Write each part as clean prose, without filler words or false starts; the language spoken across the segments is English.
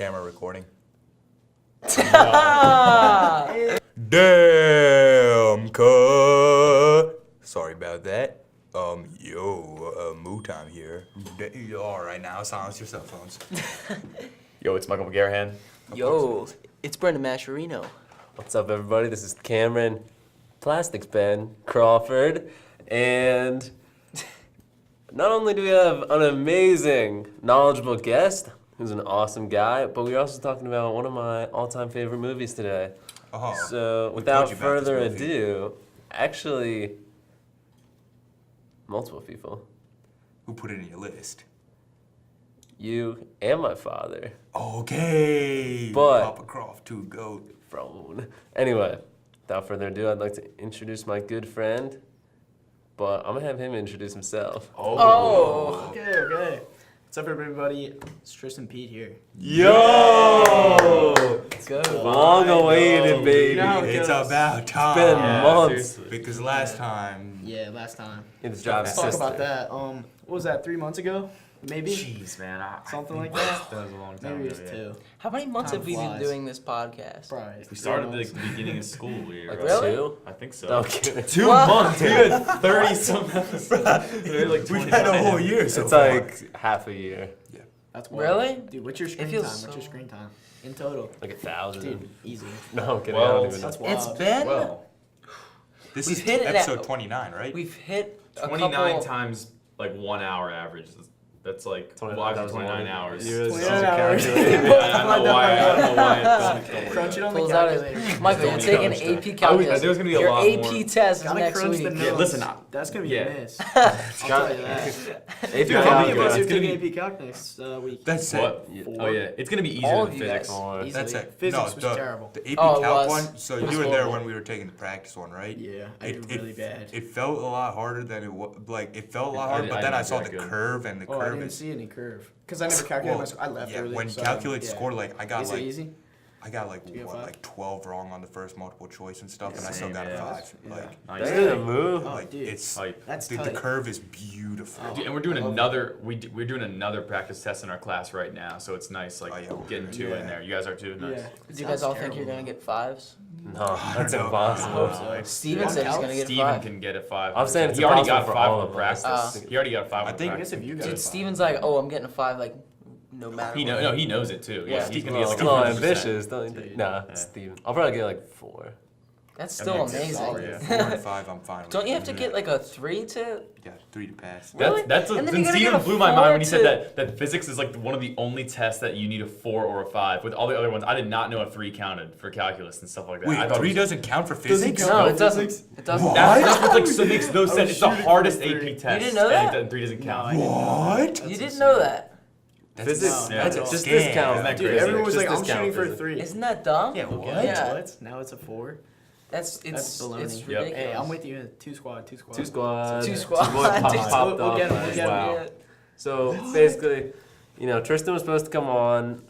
camera recording? No. Damn, cut. Sorry about that. Moo time here. All right, now silence your cell phones. Yo, it's Michael McGarahan. Yo, it's Brendan Mascherino. What's up, everybody? This is Cameron Plastics Ben Crawford, and not only do we have an amazing, knowledgeable guest who's an awesome guy, but we're also talking about one of my all-time favorite movies today. Oh, So, we without told you about this further movie. ado, actually, multiple people, Who put it in your list? you and my father, Okay. But- Papa Croft to go. Phone. Anyway, without further ado, I'd like to introduce my good friend, but I'm gonna have him introduce himself. Oh. Okay. What's up, everybody? It's Tristan Pete here. Yo! Let's go. Long awaited, baby. You know how it It's goes. about time. It's been months. Because last time. Yeah, last time. It's job Let's talk assistant. about that. What was that? 3 months ago? Maybe. Jeez, man. Something like that. That was a long time Maybe it ago, was yeah. 2. How many months Time have we been flies. doing this podcast? Probably. We started 3 at months. the beginning of school year. Like right? Really? 2? I think so. No, I'm kidding. 2 What? months. We had 30-some episodes. We had like We've had a 25. whole year so It's far. like half a year. That's wild. Really? Dude, what's your screen feels time? What's your so- screen time? In total. Like 1,000. Dude, easy. No, I'm kidding. I Well, don't even know. That's wild. It's been. Well, This We've is hit it at- episode 29, right? We've hit a 29 couple. times like 1 hour average. That's like 29 29 hours. You're 29 a hours. calculator. Yeah, I don't know why. I don't know why. Don't worry Crunch it about on the Pulls out calculator. his, Michael, you're Don't taking crunch AP that. calculus. There's gonna be a Your lot AP more. test is Gotta next crunch week. the Yeah, numbers. listen, That's gonna be yeah. a miss. It's I'll got- tell you that. AP Dude, how many of us calculus. are It's gonna taking be- AP Calc next week? That's it. What? Oh yeah, it's gonna be easier All than of you physics. guys. Or- Easily. That's it. Physics no, was terrible. The AP Oh, it Calc was. one, so It was you were there horrible. when we were taking the practice one, right? Yeah, I did really bad. It felt a lot harder than it was. Like, it felt a lot I harder, did- but I then I didn't saw do the that good. curve, and the Oh, I curve didn't is. see any curve. Because I never calculated my score. I left yeah, early. when so calculate yeah. scored, like, I got Is like. it easy? I got like Did you get what, five? like 12 wrong on the first multiple choice and stuff, and I still Same, got a yeah. 5. Yeah. Like, Nice. Damn, move. Oh, like dude. it's Hype. That's the tight. curve is beautiful. Oh. Dude, and we're doing I love another. We're doing another practice test in our class right now, so it's nice, like Oh, yeah. getting 2 Yeah. in there. You guys are too. Nice. Yeah. Do you guys all think you're gonna get 5s? No, that's No. impossible. So, Steven said he's gonna get Steven 5. can get a 5. I'm saying it's he already got impossible a for 5 all on the of us. practice. He already got a 5 I on the think- I guess practice. if you got Dude, a Steven's like, oh, I'm getting a 5, like, no matter what. No, he knows it too. Yeah. He's gonna Well, get it's like not 100%. ambitious. Don't you think? Nah, Yeah. Steven. I'll probably get like 4. That's That still makes it amazing. solid, yeah. 4 and 5, I'm fine with. Don't you have to get like a 3 to? Yeah, 3 to pass. Really? That's And then then you gotta Steven get a blew my 4 mind when he said to- that physics is like one of the only tests that you need a 4 or a 5. With all the other ones, I did not know a 3 counted for calculus and stuff like that. I Wait, thought 3 it was, doesn't count for physics? No, No it doesn't. physics? It doesn't. What? that's what like so makes no sense. It's the shooting for hardest 3. AP test. didn't know that? And 3 doesn't count. What? You didn't know that. Physics. No, Yeah, That's it's just scam. discount. Isn't that Dude, crazy? everyone was Just like, I'm discount shooting for a physics. 3. Isn't that dumb? Yeah, what? Yeah. What? Now it's a 4. It's baloney. it's Yep. ridiculous. Hey, I'm with you. 2 squad. 2 squad. 2 squad. 2 squad. Popped Dude, off. we'll get 'em, we'll get 'em. Wow. So basically, Tristan was supposed to come on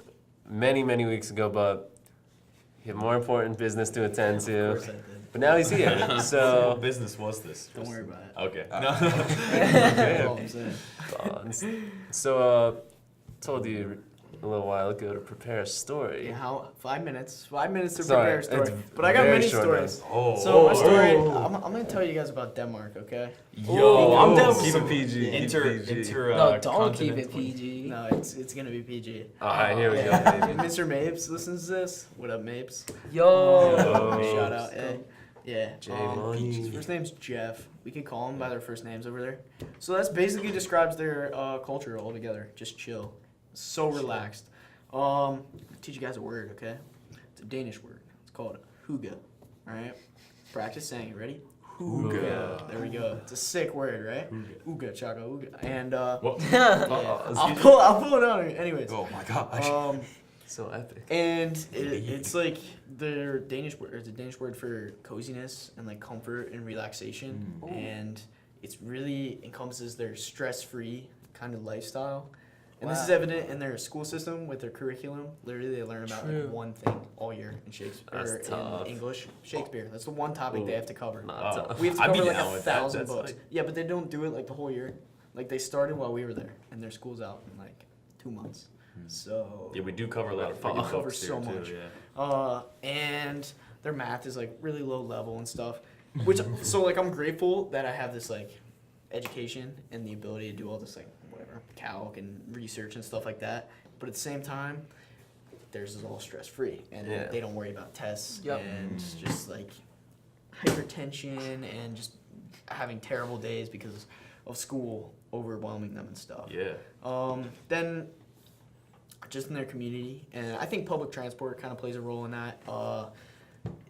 many weeks ago, but he had more important business to attend Of to. course I did. But now he's here. What So business was this? Don't worry about it. Okay. That's all I'm saying. so told you a little while ago to prepare a story. Yeah, how? 5 minutes. 5 minutes to Sorry, prepare a story. it's But I got very many short stories. Oh. So my story, I'm gonna tell you guys about Denmark, okay? Yo, I'm down keep with it PG. Inter. No, don't keep it PG. No, it's gonna be PG. All right, here we go, Yeah. baby. Mr. Mapes listens to this. What up, Mapes? Yo. Shout out. Hey. Yeah. J-Money. His first name's Jeff. We can call them by their first names over there. So that's basically describes their culture altogether. Just chill. So relaxed. I'll teach you guys a word, okay? It's a Danish word. It's called hygge. Alright? Practice saying it. Ready? Hygge. There we go. It's a sick word, right? Hygge, chaka, hygge. And What? yeah. I'll pull it out. Anyways. Oh my gosh. So epic. And it's like their Danish word. It's a Danish word for coziness and like comfort and relaxation, and it's really encompasses their stress-free kind of lifestyle. And this is evident in their school system with their curriculum. Literally, they learn about like one thing all year in Shakespeare or That's tough. in English. Shakespeare. That's the one topic they have to cover. Not tough. We have to I'd be cover like down with that. 1,000 That's books. like- Yeah, but they don't do it like the whole year. Like they started while we were there, and their school's out in like 2 months. So Yeah, we do cover a lot of We do freaking cover books so here, too, much. yeah. And their math is like really low level and stuff. Which so like I'm grateful that I have this like education and the ability to do all this like whatever calc and research and stuff like that. But at the same time, theirs is all stress free and Yeah. they don't worry about tests Yep. and just like hypertension and just having terrible days because of school overwhelming them and stuff. Yeah. Then just in their community, and I think public transport kind of plays a role in that.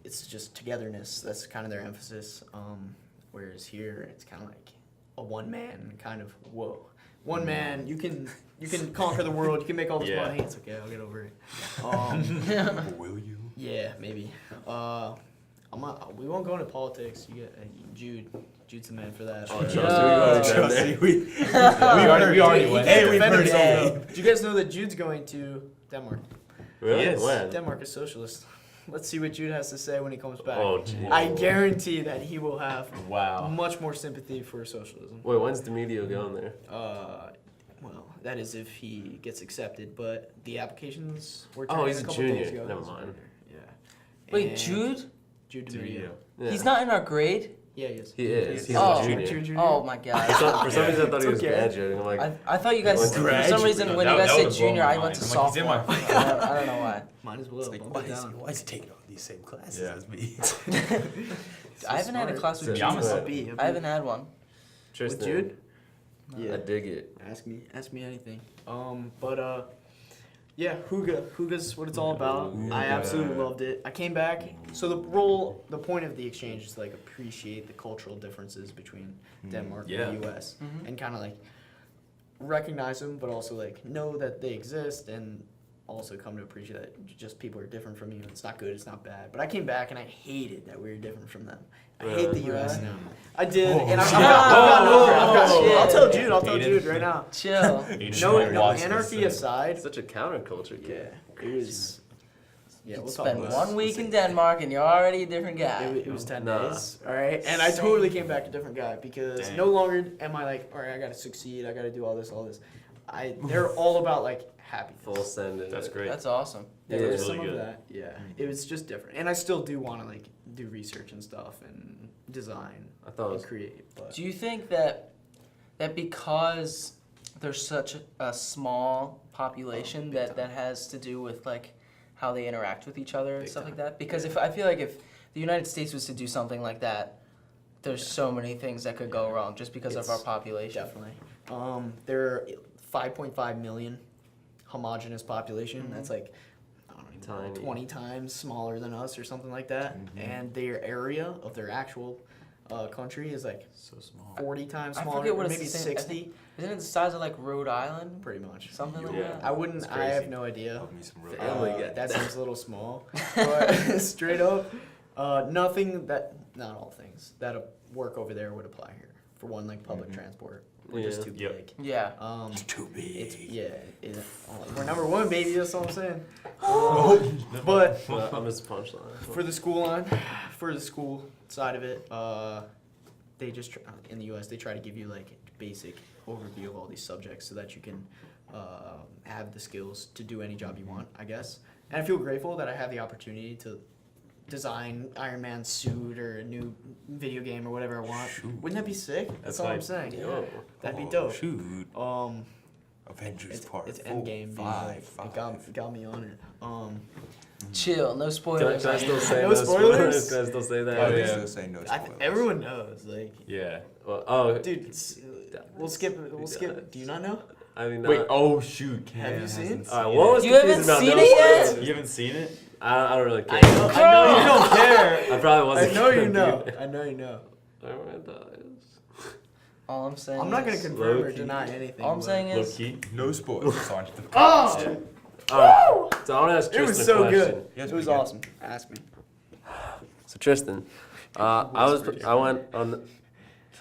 It's just togetherness. That's kind of their emphasis. Whereas here, it's kind of like a one man kind of whoa. One man, you can conquer the world. You can make all this Yeah. money. It's okay. I'll get over it. Will you? Yeah, maybe. We won't go into politics. You get Jude. Jude's the man for that. Oh, Chelsea, we already went Hey, there. we've heard Hey. something. Do you guys know that Jude's going to Denmark? Really? Yes. When? Denmark is socialist. Let's see what Jude has to say when he comes back. Oh, geez. I guarantee that he will have Wow. much more sympathy for socialism. Wait, when's Demedio going there? Well, that is if he gets accepted, but the applications were Oh, turned he's in a couple days junior. ago. Never mind. Yeah. Wait, And Jude? Jude Demedio. Yeah. He's not in our grade? Yeah, he is. He is. He's Oh. a junior. Junior. Oh my For god. some reason, I thought he was It's okay. graduating. I'm like, I thought you guys, Went to for some graduate. reason, when That- you guys that said would've blown junior, my I went mind. to I'm like, he's in sophomore. my- I don't know why. Might as well. It's like, bump why it is, down. why is he taking all these same classes Yeah. as me? I haven't had a class with So Jude. Yeah, I'm a A sub. B. I haven't had one. Tristan. With Jude? I dig it. Ask me anything. Yeah, Huga's what it's all about. I absolutely loved it. I came back. So the point of the exchange is to like appreciate the cultural differences between Denmark Yeah. and the U.S. And kind of like recognize them, but also like know that they exist and also come to appreciate that just people are different from you. It's not good, it's not bad. But I came back and I hated that we were different from them. I hate the U.S. now. I did, and I've gotten over it. I'll tell Jude. I'll tell Hated. Jude right now. Chill. No anarchy aside. Such a counterculture Yeah, kid. it was. Yeah, You we'll talk spend about 1 week in Denmark and you're already a different guy. it was 10 Nah. days, all right? And I totally came back a different guy because Dang. no longer am I like, all right, I got to succeed, I got to do all this. They're all about like happiness. Full send it. That's great. That's awesome. Yeah, Yeah. there's Really some of good. that. Yeah, it was just different. And I still do want to like do research and stuff and design I thought it and was create. But Do you think that because there's such a small population big that has to do with like how they interact with each other and Big stuff time. like that? Because if I feel like if the United States was to do something like that, there's so many things that could go wrong just because of It's our population. definitely. There are 5.5 million homogenous population. Mhm. That's like I don't even know, Tiny. 20 times smaller than us or something like that. And their area of their actual country is like So small. 40 times I smaller, forget what or it's maybe the same- I 60, Isn't it the size of like Rhode Island? pretty much. Something like Yeah. that? I wouldn't. It's I have crazy. no idea. Love me some real Family guy. That seems a little small, but straight up, nothing that not all things that work over there would apply here. For one, like public transport, we're just Yeah. too Yep. big. Yeah. It's too big. We're number one, baby. That's all I'm saying. But Well, I missed the punchline. for the school side of it, they just in the U.S. they try to give you like basic overview of all these subjects so that you can have the skills to do any job you want, I guess. And I feel grateful that I have the opportunity to design Iron Man's suit or a new video game or whatever I want. Shoot. Wouldn't that be sick? That's That's all I'm like- saying. Yo. That'd be Oh, dope. Shoot. Um, Avengers it's Part it's 4, Endgame. 5, It got me on it. Chill. No Can I spoilers. still say No no spoilers? spoilers? Can I still say that? I Oh, was yeah. gonna say no spoilers. Everyone knows, like, Yeah. Well, oh, dude. We'll skip. We'll skip. Do you not know? I mean, Wait. Oh shoot. Cam Have you hasn't seen? seen Alright, it. what was You confusing haven't about seen no it yet? spoilers? You haven't seen it? I don't really care. I know you don't care. I probably I wasn't. know you gonna know. do it. I know you know. Iron Man dies. All I'm saying I'm not gonna is- confirm or low-key. deny anything. All I'm but- saying Low is, key. No spoilers on the Oh, Alright, so I want to ask it Tristan was a so question. good. Yes, It was we can. awesome. Ask me. So Tristan, I went on. The,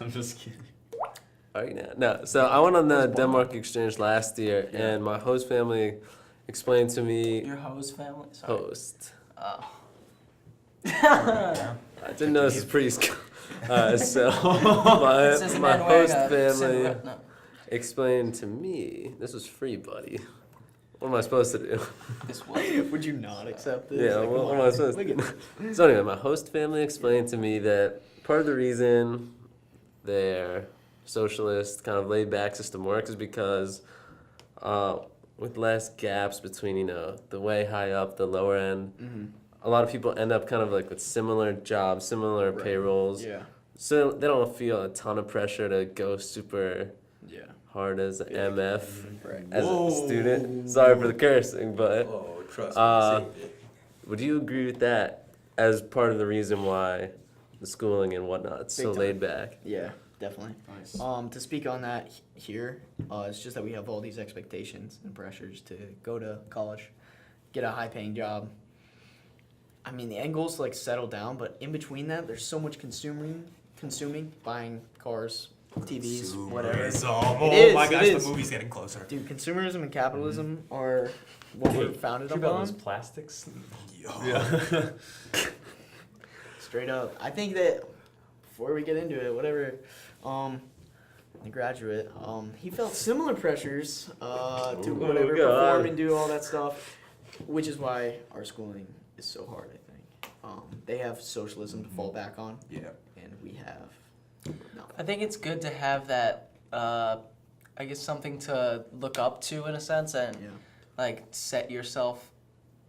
I'm just kidding. Are you now? No. So I went on the Denmark exchange last year, and my host family explained to me. your host family. Sorry. Host. Oh. I didn't know this was pretty. So This is my a man wearing host a family cigarette- no. explained to me. This was free, buddy. What am I supposed to do? This was. Would you not accept this? Yeah, Like, what come am I on. supposed to Look do? at this. So anyway, my host family explained to me that part of the reason their socialist kind of laid back system works is because with less gaps between, you know, the way high up, the lower end, a lot of people end up kind of like with similar jobs, similar Right. payrolls. Yeah. So they don't feel a ton of pressure to go super Yeah. hard as an MF Right. as Whoa. a student. Sorry for the cursing, but Oh, trust Uh, me. Saved it. would you agree with that as part of the reason why the schooling and whatnot is so Big time. laid back? Yeah, definitely. Nice. To speak on that here, it's just that we have all these expectations and pressures to go to college, get a high-paying job. I mean, the end goal is to like settle down, but in between that, there's so much consuming, buying cars, TVs, whatever. Consumerism. It Oh is, my it gosh, is. the movie's getting closer. Dude, consumerism and capitalism are what we're founded Think about upon. those plastics. Yo. Straight up. I think that before we get into it, whatever, the graduate, he felt similar pressures to Oh, whatever God. perform and do all that stuff, which is why our schooling is so hard. I think they have socialism to fall back on, Yeah. and we have nothing. I think it's good to have that, I guess, something to look up to in a sense, and Yeah. like set yourself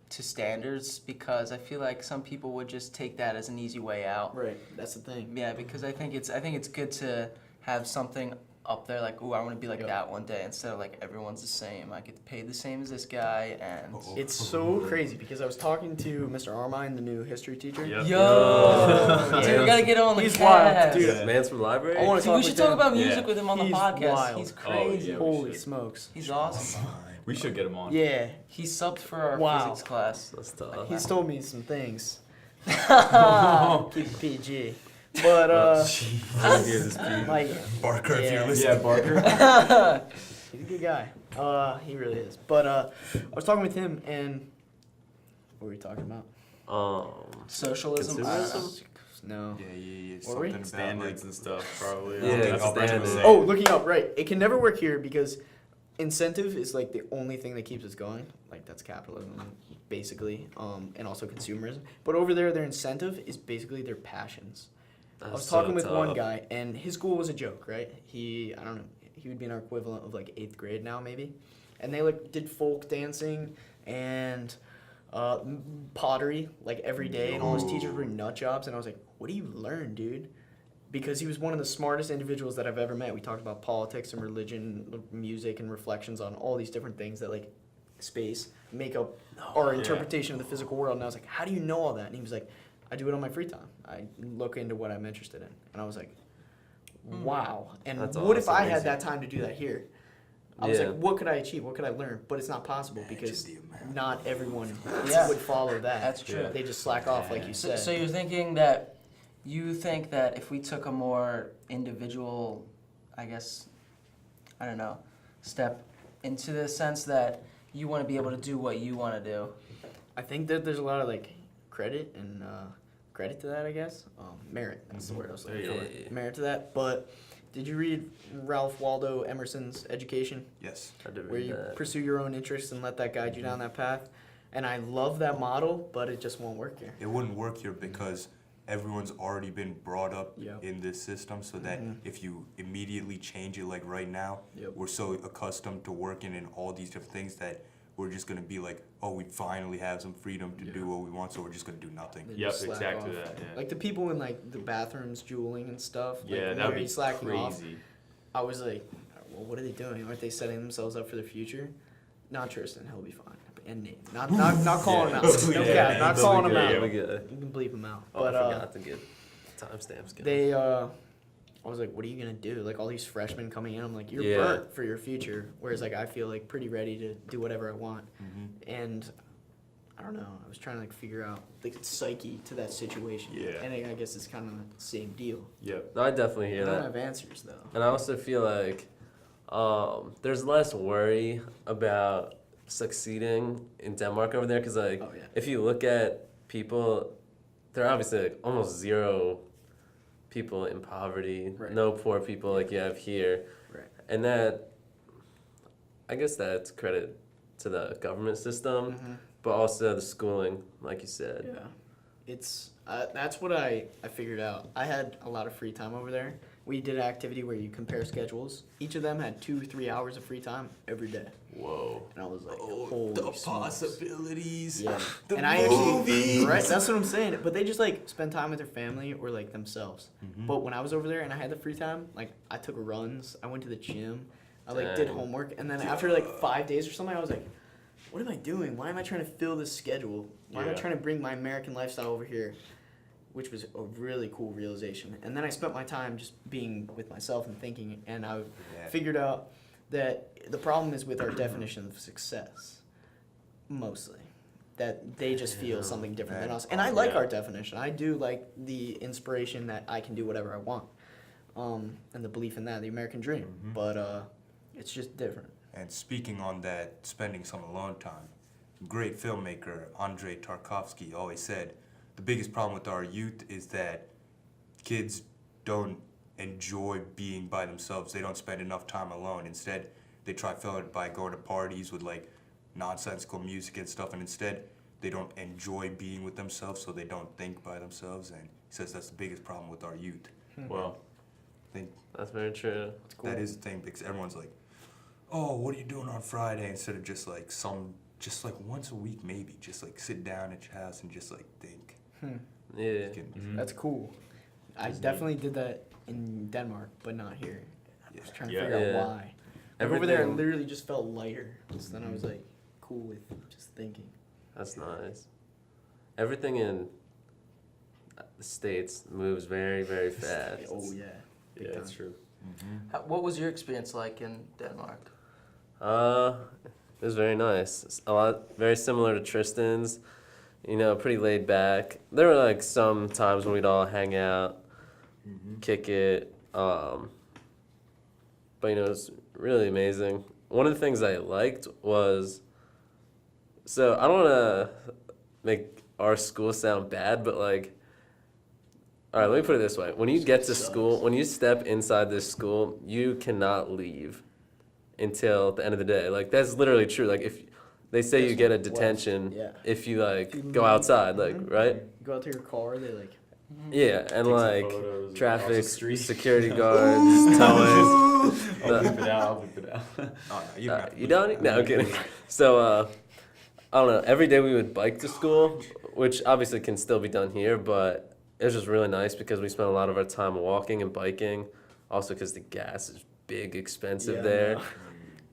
to standards, because I feel like some people would just take that as an easy way out. Right. That's the thing. Yeah, because I think it's good to have something up there like, ooh, I want to be like Yep. that one day, instead of like everyone's the same. I get paid the same as this guy, and Uh-oh. It's so crazy because I was talking to Mr. Armine, the new history teacher. Yep. yo, dude, we gotta get him on the He's cast. wild, dude. Yeah. Man's from library? I want to Dude, talk we should with talk him. about music Yeah. with him on the He's podcast. wild. He's Oh, crazy. yeah, we Holy should. smokes. He's awesome. We should get him on. Yeah. He subbed for our Wow. physics class. That's tough. He's told me some things. Keep it PG. But I hear this beat. like Barker, if Yeah. you're Yeah, listening. Barker. he's a good guy. He really is. But I was talking with him, and what were we talking about? Socialism. Consumerism? No. Yeah. Were we? Something about Standards and stuff, probably. Yeah, That's what Brendan was standards. saying. Oh, looking up. Right. It can never work here because incentive is like the only thing that keeps us going. Like that's capitalism, basically, and also consumerism. But over there, their incentive is basically their passions. I was talking with one guy, and his school was a joke, right? I don't know, he would be in our equivalent of like 8th grade now, maybe. And they like did folk dancing and pottery like every day, and all his teachers were nut jobs. And I was like, what do you learn, dude? Because he was one of the smartest individuals that I've ever met. We talked about politics and religion, music, and reflections on all these different things that like space make up our interpretation of the physical world. And I was like, how do you know all that? And he was like, I do it on my free time. I look into what I'm interested in. And I was like, wow. And That's what if I awesome. had that time to do that here? I was Yeah. like, what could I achieve? What could I learn? But it's not possible because the amount. not everyone Yeah. would follow that. That's true. They just slack off, like you So, said. so you're thinking that you think that if we took a more individual, I guess, I don't know, step into the sense that you want to be able to do what you want to do. I think that there's a lot of like credit and credit to that, I guess. Merit, that's the word I was looking There you for. go. Merit to that. But did you read Ralph Waldo Emerson's Education? Yes. I did Where read you that. pursue your own interests and let that guide you down that path. And I love that model, but it just won't work here. It wouldn't work here because everyone's already been brought up Yeah. in this system, so that if you immediately change it like right now, Yep. we're so accustomed to working in all these different things that we're just gonna be like, oh, we finally have some freedom to do what we want, so we're just gonna do nothing. They Yep, just slack exactly off. that, yeah. Like the people in like the bathrooms juuling and stuff. Yeah, like, that would they're be slacking off. crazy. I was like, well, what are they doing? Aren't they setting themselves up for the future? Not Tristan, he'll be fine. And Nate, not calling him out. No Yeah, cap, not they'll calling be him good, out. Yeah, we good. You can bleep him out. Oh, I But forgot to get timestamps. going. they, I was like, what are you gonna do? Like all these freshmen coming in, I'm like, you're Yeah. burnt for your future. Whereas like I feel like pretty ready to do whatever I want. Mm-hmm. And I don't know. I was trying to like figure out the psyche to that situation. Yeah. And I guess it's kind of the same deal. Yep. No, I definitely I hear don't that. have answers though. And I also feel like there's less worry about succeeding in Denmark over there because, like, Oh, yeah. if you look at people, there are obviously like, almost zero people in poverty, Right. no poor people like you have here. Right. And that, I guess that's credit to the government system, Mhm. but also the schooling, like you said. Yeah, it's that's what I figured out. I had a lot of free time over there. We did an activity where you compare schedules. Each of them had 2-3 hours of free time every day, Whoa. and I was like, Oh, holy the smokes. possibilities. Yeah, The and I movies. actually right. That's what I'm saying. But they just like spend time with their family or like themselves. Mm-hmm. But when I was over there and I had the free time, like I took runs. I went to the gym. I like did Dang. homework, and then after like 5 days or something, I was like, what am I doing? Why am I trying to fill this schedule? Why am I Yeah. trying to bring my American lifestyle over here? Which was a really cool realization. And then I spent my time just being with myself and thinking, and I Yeah. figured out that the problem is with our definition of success, mostly. That they just feel something different than us. And I like Yeah. our definition. I do like the inspiration that I can do whatever I want. And the belief in that, the American dream. Mhm. But it's just different. And speaking on that, spending some alone time, great filmmaker Andrei Tarkovsky always said, the biggest problem with our youth is that kids don't enjoy being by themselves. They don't spend enough time alone. Instead, they try to fill it by going to parties with like nonsensical music and stuff, and instead they don't enjoy being with themselves, so they don't think by themselves. And he says that's the biggest problem with our youth. Well, I think That's very true. It's cool. that is the thing, because everyone's like, oh, what are you doing on Friday? Instead of just like once a week maybe, just like sit down at your house and just like think. Yeah. You can- mhm. That's cool. I That's neat. definitely did that in Denmark, but not here. I was trying to Yeah. figure out Yeah. why. Like, over there, I Everything- literally just felt lighter. So then I was like, cool with just thinking. That's nice. Everything in the States moves very, very fast. Oh yeah. Yeah, that's true. What was your experience like in Denmark? It was very nice. It's a lot, very similar to Tristan's. You know, pretty laid back. There were like some times when we'd all hang out, kick it. But you know, it was really amazing. One of the things I liked was, so I don't want to make our school sound bad, but like, all right, let me put it this way. When you get to school, when you step inside this school, you cannot leave until the end of the day. Like, that's literally true. Like, if they say you get a detention Yeah. if you like If you go leave, outside, like, right? You go out to your car, they like. Yeah, and Take some like photos of traffic, across the street. security guards, towing. I'll bleep it out. I'll bleep it out. Oh, no, you don't have to You leave. don't? No, I'm kidding. So, I don't know. Every day we would bike to school, which obviously can still be done here, but it was just really nice because we spent a lot of our time walking and biking. Also, because the gas is big, expensive Yeah, I there. know.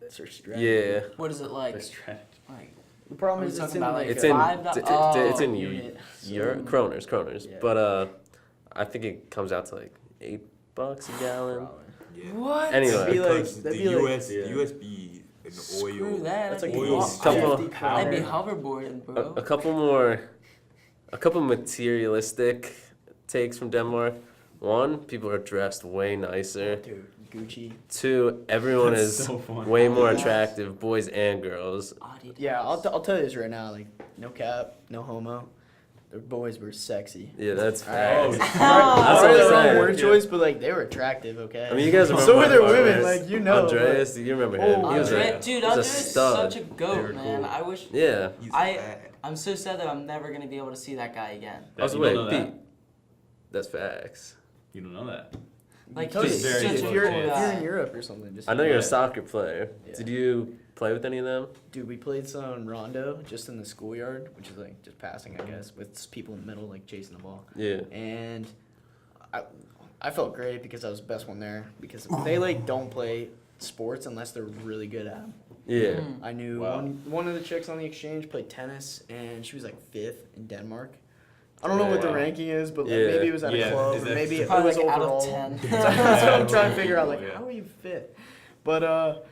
That's our strategy. Yeah. What is it like? That's trash. Like, The problem Are we is talking it's in about, like like, It's in $5? it's in unit. Euro, kroners. Yeah. But I think it comes out to like $8 a gallon. Probably. Yeah. what? Anyway. That'd be like- Because that'd the be like- US, Yeah. the USB and Screw oil. that. That's I'd like be, oil I'd- couple- 50 I'd be power. hoverboarding, bro. A couple materialistic takes from Denmark. One, people are dressed way nicer. Dude, Gucci. Two, everyone That's is so funny. way more Yes. attractive, boys and girls. Adidas. Yeah, I'll tell you this right now, like, no cap, no homo. The boys were sexy. Yeah, that's Alright. facts. That's That's what the I'm wrong saying. word choice, but like they were attractive, okay? I mean, you guys remember So were my their farmers. women, like, you know, Andreas, you remember him? Oh, He was Andre, a, dude, he was a Andre's stud. such a They goat, were man. cool. I wish. Yeah. He's I- bad. I'm so sad that I'm never gonna be able to see that guy again. Also, You wait, don't know Pete. That's facts. You don't know that. Like, Tell he's you, very such if a you're, cool if you're guy. in Europe or something, just I know you're a Yeah. soccer player. Yeah. Did you play with any of them? Dude, we played some rondo just in the schoolyard, which is like just passing, I guess, with people in the middle, like chasing the ball. Yeah. And I felt great because I was the best one there because they like don't play sports unless they're really good at them. Yeah. Mm. I knew Wow. one of the chicks on the exchange played tennis and she was like 5th in Denmark. I don't know what the Wow. ranking is, but like Yeah. maybe it was at a Yeah, club is or that- maybe it Probably was like out overall. of 10. That's what I'm trying to figure out. Like, Yeah. how are you 5th? But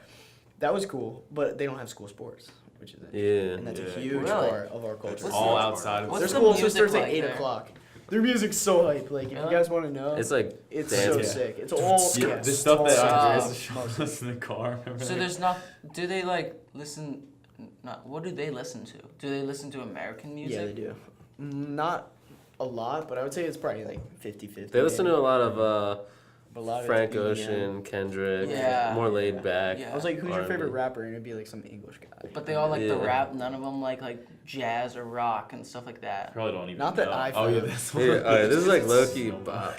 that was cool. But they don't have school sports, which is interesting. Yeah. And that's a Yeah. huge Really? part of our culture. What's All the- outside of what's Their the school also music starts at like 8 there? o'clock. Their music's so hype. Like, if you Really? guys want to know, It's like it's dance so music. sick. It's all Yeah, the stuff that Wow. Andreas is showing us in the car. remember? So there's not. Do they like listen? Not. What do they listen to? Do they listen to American music? Yeah, they do. Not a lot, but I would say it's probably like 50-50. They listen to a lot of But a lot of Frank it's EDM. Ocean, Kendrick, Yeah. more laid back. Yeah. I was like, who's your R&B. favorite rapper? And it'd be like some English guy. But they all like the Yeah. rap. None of them like jazz or rock and stuff like that. Probably don't even Not that know. I Oh, yeah, found. this Yeah, one. alright, this is like low-key bop.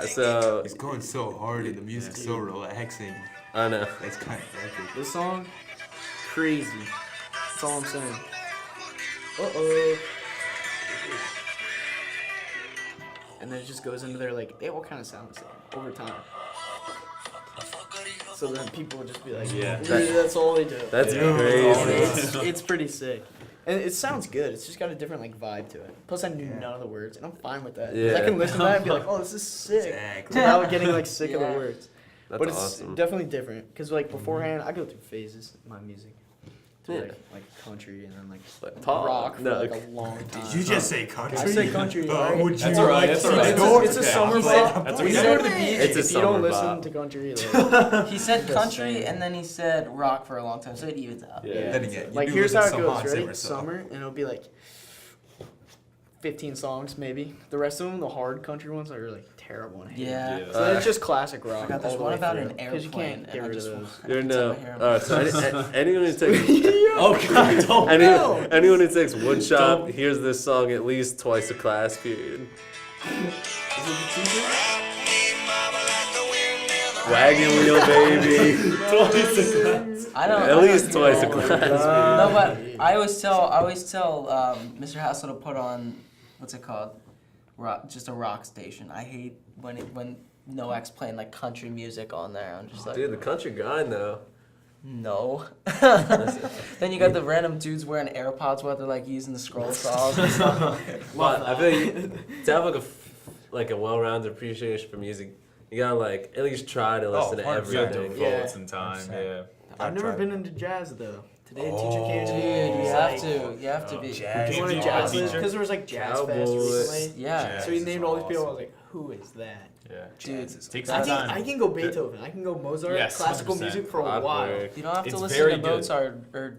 So He's going so hard and the music's so relaxing. I know. It's kind of epic. This song, crazy. That's all I'm saying. Uh-oh. And then it just goes into their, like, they all kind of sound the same over time. So then people would just be like, Yeah. that's all they do. That's Yeah. crazy. It's pretty sick. And it sounds good. It's just got a different like vibe to it. Plus, I knew none of the words, and I'm fine with that. 'Cause Yeah. I can listen to that and be like, "Oh, this is sick," Exactly. without getting like sick of Yeah. the words. That's But it's awesome. definitely different. Cause like beforehand, I go through phases in my music. To Yeah. like country and then like Pop. rock for No. like a long time. Did you just say country? I say country. Alright. Would you That's alright, like that's to alright. go It's a to summer play bop. That's When you okay. go to the beach, It's a if you don't summer listen bop. to country, like, He said Just country saying. and then he said rock for a long time, so it evens out. Yeah. Then again, you like do here's listen how to it some goes. Hans Ready? Zimmer, so- Summer, and it'll be like 15 songs maybe. The rest of them, the hard country ones, are like terrible and hated. Yeah. Yeah. So then it's just classic rock. I got this all the one way about through, an 'cause you airplane, can't get and I rid of just those. You're I no. can tell my hair. Alright, so anyone who takes Oh, God, don't. anyone who takes woodshop hears this song at least twice a class period. Wagon wheel, baby. I don't. At least twice a know. class period. No, but I always tell Mr. Hassel to put on what's it called, rock, just a rock station. I hate when No X playing like country music on there. I'm just like, Dude, the country grind though. no. Then you got the random dudes wearing AirPods while they're like using the scroll saws. and stuff. But I feel like to have like a well-rounded appreciation for music, you gotta like at least try to listen to 100%. You got to everything. Yeah. devote some time. 100%. Yeah. I've never tried. been into jazz though. Today a Oh, teacher came to Dude, me. you have to. You have to be. Jazz. Do you want Did a you have a jazz teacher? because there was like jazz fest Cowboys. recently. Yeah. So he Jazz named is all these people. I awesome. was like, who is that? Yeah. Dude, Take I some time. can go Beethoven. I can go Mozart. Yes, classical 100%. music for a Clockwork. while. You don't have to It's listen very to good. Mozart or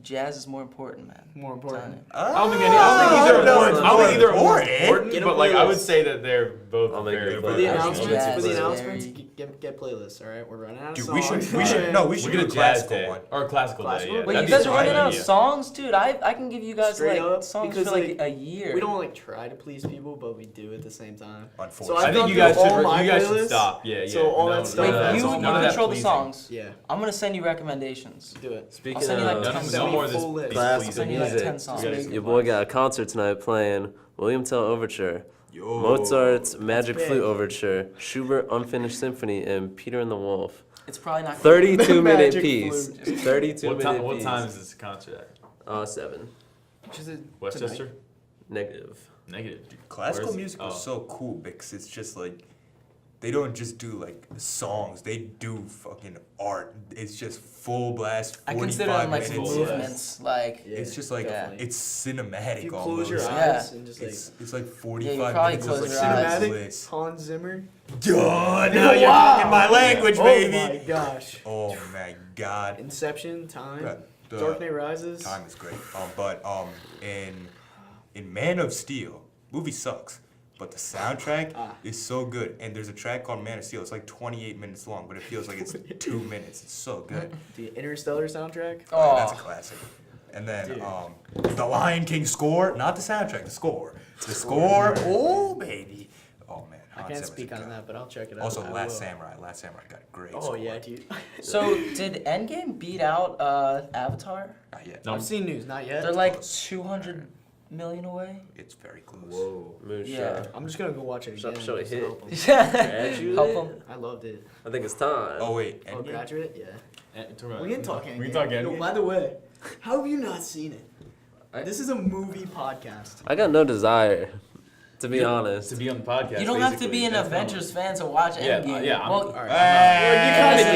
jazz is more important, man. More I'm telling important. you. I don't think either no, are it's I don't think either are more important. important, Get a but like I would playlist. say that they're both I'll make very it a For playlist. the Yeah, announcements, jazz for the is announcements, very- get playlists. All right, we're running out of Dude, songs. we should no, we We should get do a a jazz classical day one. or a classical day. Classical? Yeah. Wait, That'd you be guys are fine running out of idea. songs, dude. I can give you guys Straight like up, songs because, for like like, a year. We don't like try to please people, but we do at the same time. Unfortunately. So I think gone you guys through should. all my You guys should playlists. stop. Yeah, yeah. So all no, that stuff- Wait, none of that- you none of that control the pleasing. songs. Yeah, I'm gonna send you recommendations. do it. Speaking send you, like, of None, 10 no more of this full list. these Classical pleasing. Send you like music. 10 songs. You gotta- your boy got a concert tonight playing William Tell Overture, Yo. Mozart's Magic big. Flute Overture, Schubert Unfinished Symphony, and Peter and the Wolf. It's probably not. 32-minute Magic piece. Flute. 32-minute What piece. time is this concert at? 7. Which is it Westchester? Negative. Negative. Classical Where's- music oh. was so cool because it's just like they don't just do like songs; they do fucking art. It's just full blast. I 45 consider them like minutes. full movements. Like Yeah, It's just like definitely. it's cinematic If you almost. close your Yeah. eyes and just like It's like 45 probably minutes of close like your eyes. cinematic cinematic bliss. Hans Zimmer. Duh, now you're talking my language, Oh baby. my gosh. Oh my god. Inception, Time, The Dark Knight Rises. time is great. But in Man of Steel, movie sucks, but the soundtrack is so good. And there's a track called Man of Steel. It's like 28 minutes long, but it feels like it's 2 minutes. It's so good. The Interstellar soundtrack. Oh. That's a classic. And then Dude. the Lion King score, not the soundtrack, the score. The score, oh baby. Oh man, I Hans can't Zimmer's speak a on god. that, but I'll check it out. Also, I Last will. Samurai. Last Samurai got a great Oh score. yeah, dude. So did Endgame beat out Avatar? Not yet. No. I've seen news, not yet. They're like close. 200 million away. It's very close. Whoa. Moonshot. Yeah. I'm just gonna go watch it Show- again. show a just to hit. help 'em. Graduate? Help them. I loved it. I think it's time. Oh wait, Oh, Endgame? Graduate? Yeah. We We can talk Endgame. We can talk Yo, Endgame. by the way, how have you not seen it? I- This is a movie podcast. I got no desire, to be honest. To be on the podcast. You don't have to basically. be an That's Avengers fan to watch Yeah, Endgame. yeah, I'm- well, Alright.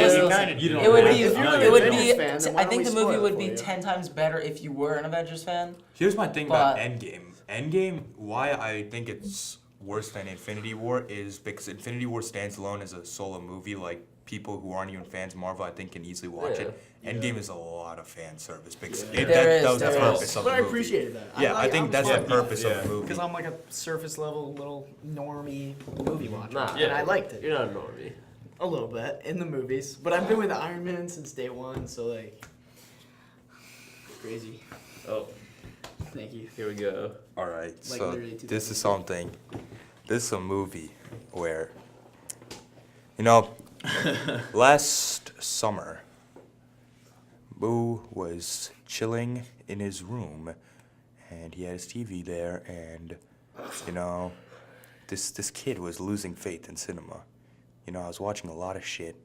Listen, Listen, you don't it would have be. to. If you're I'm an not It would Avengers be. fan, then why I don't think we the movie spoil would it be for you? 10 times better if you were an Avengers fan. Here's my thing about But- Endgame. Endgame, why I think it's worse than Infinity War is because Infinity War stands alone as a solo movie. Like people who aren't even fans of Marvel, I think, can easily watch it. Endgame is a lot of fan service because Yeah. that was the purpose of the But I movie. appreciated that. Yeah, I think that's the purpose of the movie. Because I'm like a surface level little normie movie watcher, Nah. and I liked it You're not a normie. a little bit in the movies. But I've been with Iron Man since day one, so like crazy. Oh, Thank you. here we go. All right, Like so literally this is 2002. something. This is a movie where, you know, last summer, Boo was chilling in his room, and he had his TV there, and you know, this kid was losing faith in cinema. You know, I was watching a lot of shit.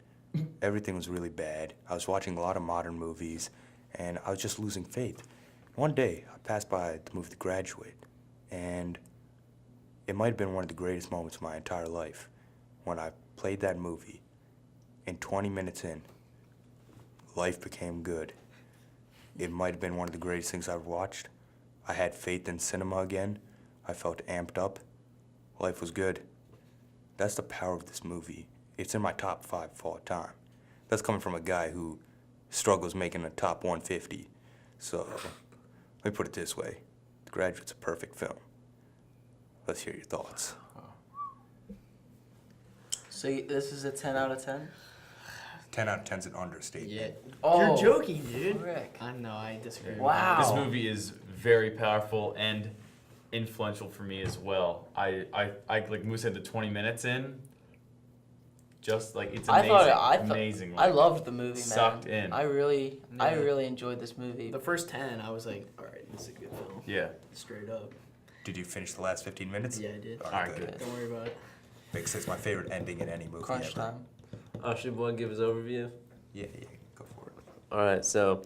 Everything was really bad. I was watching a lot of modern movies, and I was just losing faith. One day, I passed by the movie The Graduate, and it might have been one of the greatest moments of my entire life when I played that movie. And 20 minutes in, life became good. It might have been one of the greatest things I've watched. I had faith in cinema again. I felt amped up. Life was good. That's the power of this movie. It's in my top 5 of all time. That's coming from a guy who struggles making a top 150. So, let me put it this way. The Graduate's a perfect film. Let's hear your thoughts. So this is a 10 out of 10? 10 out of 10's an understatement. Yeah. Oh, You're joking, dude. frick. I know. I disagree. Wow. This movie is very powerful and influential for me as well. I like Moose said, the 20 minutes in, just like it's amazing. Amazing. I like, loved the movie, man. sucked in. I really Yeah. enjoyed this movie. The first 10, I was like, all right, this is a good film. Yeah. Straight up. Did you finish the last 15 minutes? Yeah, I did. All Alright, right, good. Don't worry about it. Because it's my favorite ending in any movie Crunch ever. time. Should one give his overview? Yeah, go for it. All right, so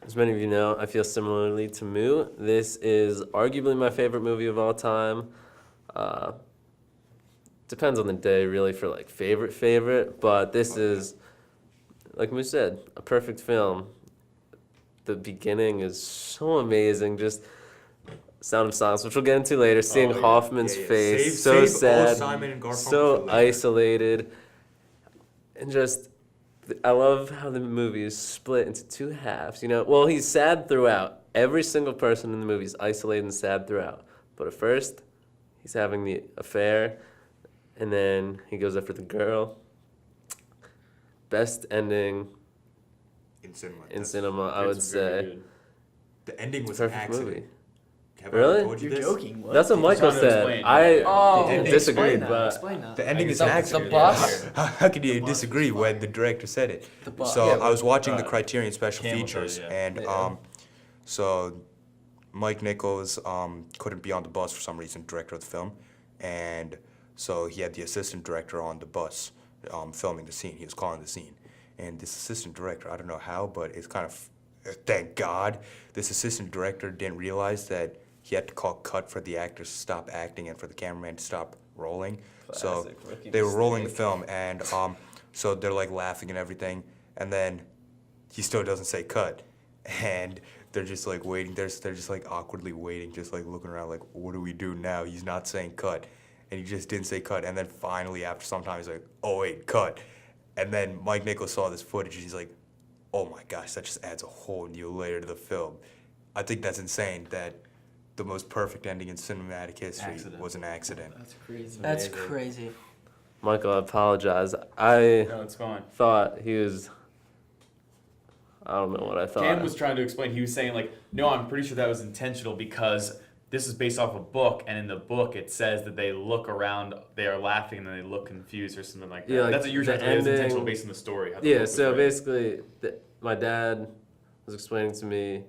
as many of you know, I feel similarly to Moo. This is arguably my favorite movie of all time. Depends on the day, really, for like favorite. But this is, like Moo said, a perfect film. The beginning is so amazing. Just Sound of Silence, which we'll get into later. Seeing yeah. Hoffman's Yeah. face, Save so old sad, Simon and Garfunkel for so later. isolated, and just I love how the movie is split into 2 halves. You know, well, he's sad throughout. Every single person in the movie is isolated and sad throughout. But at first, he's having the affair, and then he goes after the girl. Best ending In cinema. in That's- cinema, I would It's very say. good. The ending was an Perfect accident. movie. Have Really? I told you You're this? joking. What? That's what Michael trying to said. explain. I Oh. The ending- disagreed, Explain that. but Explain that. The ending is The- an the accident. bus? How could you The bus disagree was when fine. the director said it? The bus. So Yeah, I was watching the but, Criterion Special Cam will tell Features, you, yeah. and Yeah. so Mike Nichols couldn't be on the bus for some reason, director of the film, and so he had the assistant director on the bus filming the scene. He was calling the scene, and this assistant director, I don't know how, but it's kind of thank God this assistant director didn't realize that he had to call cut for the actors to stop acting and for the cameraman to stop rolling. So Classic rookie they were rolling the mistake. film, and so they're like laughing and everything, and then he still doesn't say cut, and they're just like waiting. They're just like awkwardly waiting, just like looking around, like what do we do now? He's not saying cut, and he just didn't say cut, and then finally after some time he's like, oh wait, cut, and then Mike Nichols saw this footage, and he's like, oh my gosh, that just adds a whole new layer to the film. I think that's insane that the most perfect ending in cinematic history Accident. was an accident. That's crazy. That's Amazing. crazy. Michael, I apologize. I No, it's fine. thought he was. I don't know what I thought. Cam was trying to explain. He was saying like, no, I'm pretty sure that was intentional because this is based off a book, and in the book it says that they look around, they are laughing, and then they look confused or something like that. Yeah, like That's what you're the trying to say. It was intentional ending- based on the story. how the Yeah, book was so written. basically, my dad was explaining to me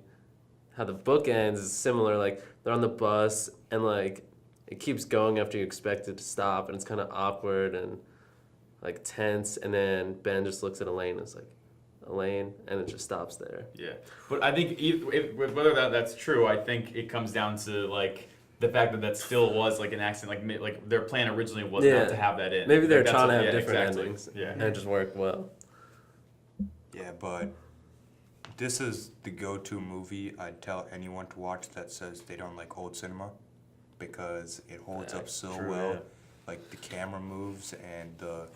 how the book ends is similar. Like, they're on the bus, and, like, it keeps going after you expect it to stop, and it's kind of awkward and, like, tense. And then Ben just looks at Elaine and is like, Elaine, and it just stops there. Yeah, but I think whether that's true, I think it comes down to like the fact that that still was like an accident. Like their plan originally was Yeah. not to have that in. Maybe they're Like, that's trying to what- have yeah, different exactly. endings, Yeah. and it just worked well. Yeah, but this is the go-to movie I'd tell anyone to watch that says they don't like old cinema, because it holds Yeah, up so true, well. yeah. Like the camera moves and the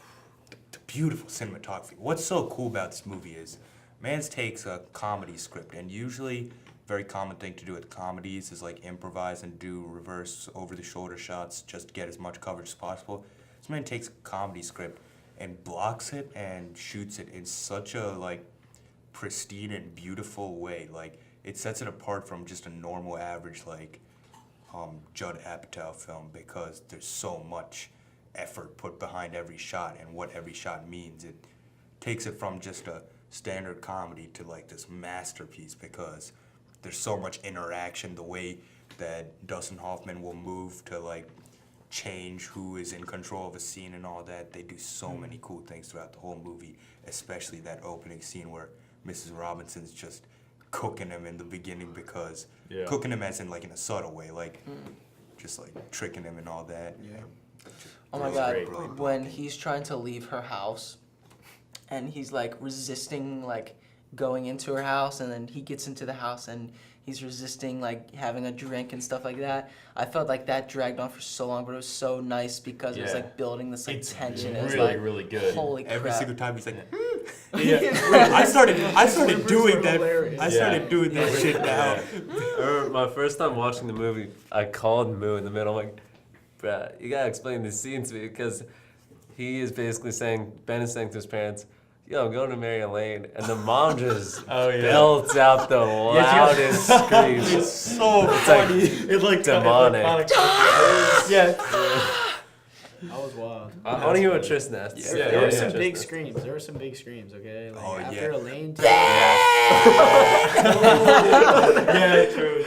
beautiful cinematography. What's so cool about this movie is, Mans takes a comedy script, and usually, very common thing to do with comedies is like improvise and do reverse over-the-shoulder shots just to get as much coverage as possible. This man takes a comedy script and blocks it and shoots it in such a like pristine and beautiful way. Like it sets it apart from just a normal average like Judd Apatow film because there's so much effort put behind every shot and what every shot means. It takes it from just a standard comedy to like this masterpiece because there's so much interaction, the way that Dustin Hoffman will move to like change who is in control of a scene and all that. They do so many cool things throughout the whole movie, especially that opening scene where Mrs. Robinson's just cooking him in the beginning because cooking him as in like in a subtle way, like just like tricking him and all that. Yeah. Oh my God, when he's trying to leave her house and he's like resisting like going into her house, and then he gets into the house and he's resisting like having a drink and stuff like that. I felt like that dragged on for so long, but it was so nice because it was like building this like tension. It was really, like, really good. Holy crap. Every single time he's like, Yeah. I started doing that. hilarious. I started doing that shit now. My first time watching the movie, I called Moo in the middle. I'm like, bruh, you gotta explain this scene to me because he is basically saying, Ben is saying to his parents, yo, I'm going to marry Elaine. And the mom just belts out the loudest screams. It's so funny. It like demonic. Yeah. That was wild. I want to hear what Tristan has to say. There I were wanna hear some what big Tristan- screams. There were some big screams, okay? Like Oh, after yeah. Elaine Yeah, true.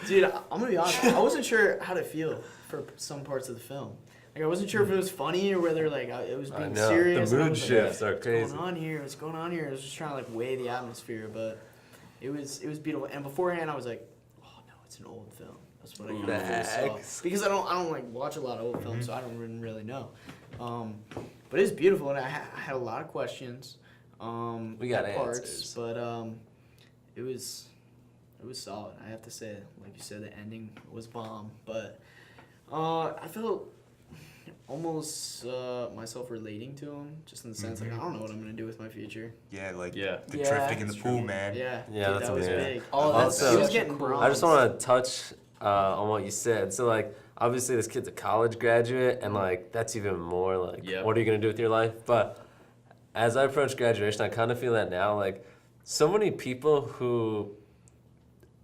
Dude, I'm gonna be honest. I wasn't sure how to feel for some parts of the film. Like I wasn't sure if it was funny or whether like it was I being know. serious. The and I mood was like, shifts are What's crazy. going on here? What's going on here? I was just trying to like weigh the atmosphere, but it was beautiful. And beforehand, I was like, oh no, it's an old film. That's what I kind of saw Facts. because I don't like watch a lot of old films, so I don't really know. But it's beautiful, and I had a lot of questions. We got parts, answers. but it was solid. I have to say, like you said, the ending was bomb. But I felt almost myself relating to him, just in the sense like I don't know what I'm gonna do with my future. Yeah, like Yeah. the Yeah. drifting in the pool, man. Yeah, Yeah, dude, that's that was amazing. big. Oh, that's Also- he was such a getting cool- bronze. I just want to touch on what you said. So, like, obviously, this kid's a college graduate, and, like, that's even more, like, Yep. what are you going to do with your life? But as I approach graduation, I kind of feel that now. Like, so many people who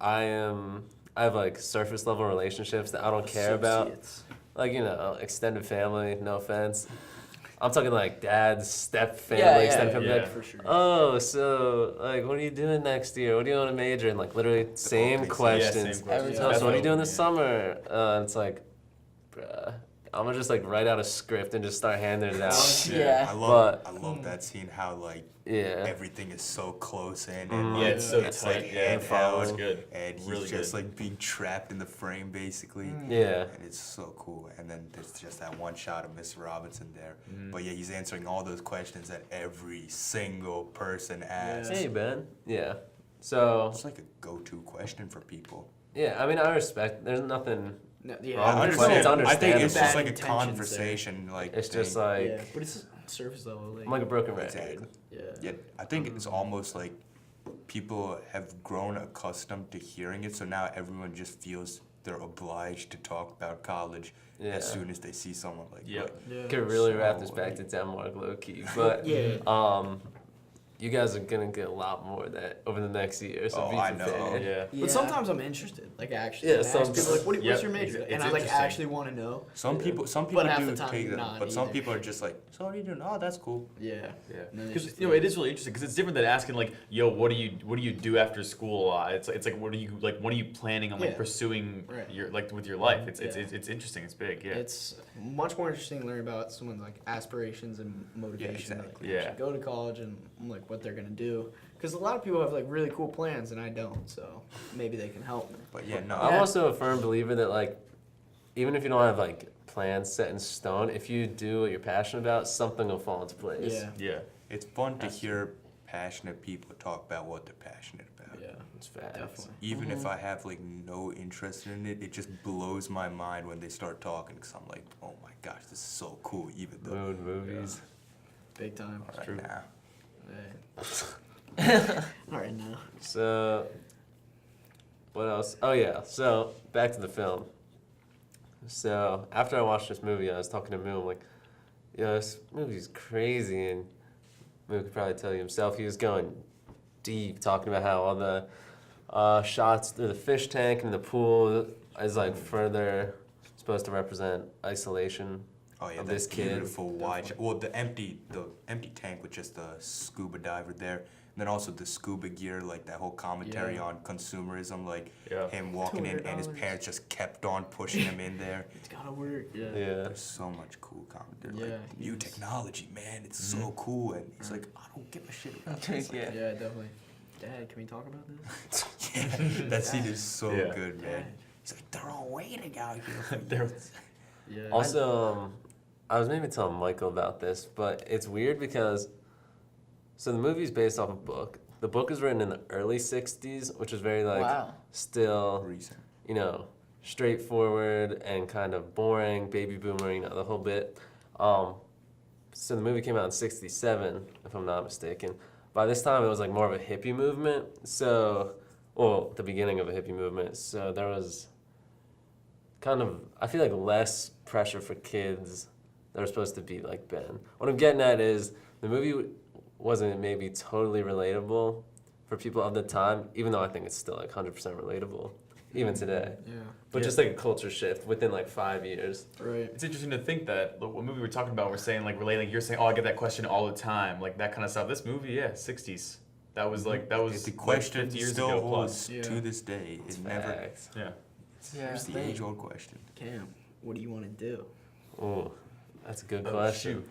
I have, like, surface level relationships that I don't care about. Associates. Like, you know, extended family, no offense. I'm talking, like, dad's step family, Yeah, yeah, extended family. yeah. Like, For sure. oh, so, like, what are you doing next year? What do you want to major in? Like, literally, same opening scene. questions. same question. Every Oh, so what are you doing this Yeah. summer? And it's like, bruh, I'm gonna just like write out a script and just start handing it out. Yeah. I love that scene. How like Yeah. everything is so close in, and Mhm. like, Yeah, it's so it's tight. like Yeah, handheld, it's good. and he's Really just good. like being trapped in the frame basically. Yeah. And it's so cool. And then there's just that one shot of Miss Robinson there. Mm-hmm. But yeah, he's answering all those questions that every single person asks. Hey, Ben. Yeah. So, It's like a go-to question for people. yeah, I mean, I respect, there's nothing, No, yeah, Wrong I with understand. It's I think it's understandable. just Bad like a intentions there. conversation. Like it's just thing. like, yeah, but it's surface level. Like, I'm like a broken record. Exactly. yeah. Yeah, I think it's almost like people have grown accustomed to hearing it, so now everyone just feels they're obliged to talk about college Yeah. as soon as they see someone like Yep. Yeah. Could really wrap So, this back to Denmark low key, but Yeah. you guys are gonna get a lot more of that over the next year. So Oh, be I know. prepared. Yeah. But sometimes I'm interested, like actually. Yeah, I ask some- people like, what's Yep, your major? it's And I like interesting. actually want to know. Some people But half do the time, take them, not but some either. people are just like, so what are you doing? Oh, that's cool. Yeah. Yeah, And then it's because just you know it is really interesting because it's different than asking like, yo, what do you do after school? It's like what are you planning on like Yeah. pursuing Right. your like with your life? It's Yeah. it's interesting. It's big. Yeah. It's much more interesting to learn about someone's like aspirations and motivation. exactly. Like, Yeah. actually go to college and like what they're gonna do. Because a lot of people have like really cool plans and I don't, so maybe they can help me. But yeah, no. I'm also a firm believer that like, even if you don't have like plans set in stone, if you do what you're passionate about, something will fall into place. Yeah. yeah. It's fun to That's hear passionate people talk about what they're passionate about. Yeah. It's facts. Definitely. Even if I have like no interest in it, it just blows my mind when they start talking because I'm like, oh my gosh, this is so cool. Even though Moon movies. Big time. All right, true. now. All right now. So, what else? Oh yeah. So back to the film. So after I watched this movie, I was talking to Moo. I'm like, "Yo, this movie's crazy," and Moo could probably tell you himself. He was going deep, talking about how all the shots through the fish tank and the pool is like further supposed to represent isolation. Oh yeah, Of that's this kid. beautiful wide shot. Well, the empty tank with just the scuba diver there, and then also the scuba gear, like that whole commentary Yeah. on consumerism, like Yeah. him walking in and his $200. parents just kept on pushing him in there. It's gotta work. Yeah. Yeah. There's so much cool commentary. Yeah, Like new he's- technology, man, it's so cool, and he's like, I don't give a shit about this. Like, Yeah. Yeah, definitely. Dad, can we talk about this? yeah, that scene is so Yeah. good, man. Dad. He's like, they're all waiting out here. For There you." was- Yeah. Also, I was maybe telling Michael about this, but it's weird because, so the movie's based off a book. The book is written in the early 60s, which is very like Wow. still, Recent. you know, straightforward and kind of boring, baby boomer, you know, the whole bit. So the movie came out in 67, if I'm not mistaken. By this time, it was like more of a hippie movement. So, well, the beginning of a hippie movement. So there was kind of, I feel like less pressure for kids that are supposed to be like Ben. What I'm getting at is the movie wasn't maybe totally relatable for people of the time, even though I think it's still like 100% relatable, even today. Yeah. But Yeah. just like a culture shift within like 5 years. Right. It's interesting to think that what movie we're talking about, we're saying like relating. Like you're saying, oh, I get that question all the time, like that kind of stuff. This movie, yeah, 60s. That was like that was The like question 50 years still ago holds plus. Yeah. to this day. It never. Facts. Yeah. Yeah. It's the they- age-old question. Cam, what do you want to do? Ooh, that's a good Oh, question. shoot.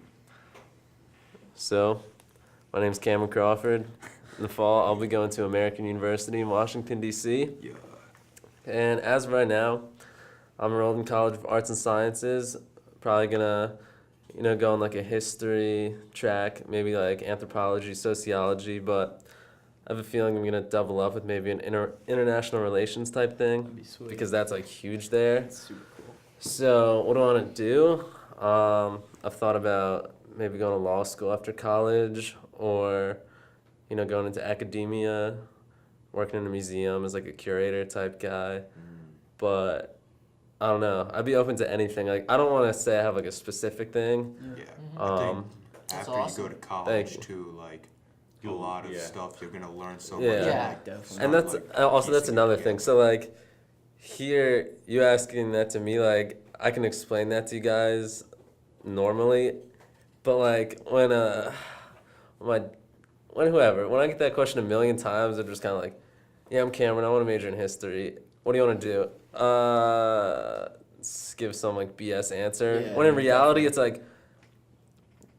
So, my name's Cameron Crawford. In the fall, I'll be going to American University in Washington, D.C. Yeah. And as of right now, I'm enrolled in College of Arts and Sciences. Probably gonna, go on like a history track, maybe like anthropology, sociology, but I have a feeling I'm gonna double up with maybe an international relations type thing That'd be sweet. because that's like huge there. That's super cool. So what do I want to do? I've thought about maybe going to law school after college, or going into academia, working in a museum as like a curator type guy. But I don't know. I'd be open to anything. Like I don't want to say I have like a specific thing. Yeah. Mhm. I think Um, That's after awesome. you go to Thank college you. too, like a lot of Yeah. stuff you're gonna learn so Yeah. much. Yeah. Like, Definitely. it's And not that's like also that's piecing it another together. thing. So like here, you asking that to me, like I can explain that to you guys normally, but like when I get that question a million times, they're just kind of like, yeah, I'm Cameron. I want to major in history. What do you want to do? Give some like BS answer. Yeah, When in reality, definitely. it's like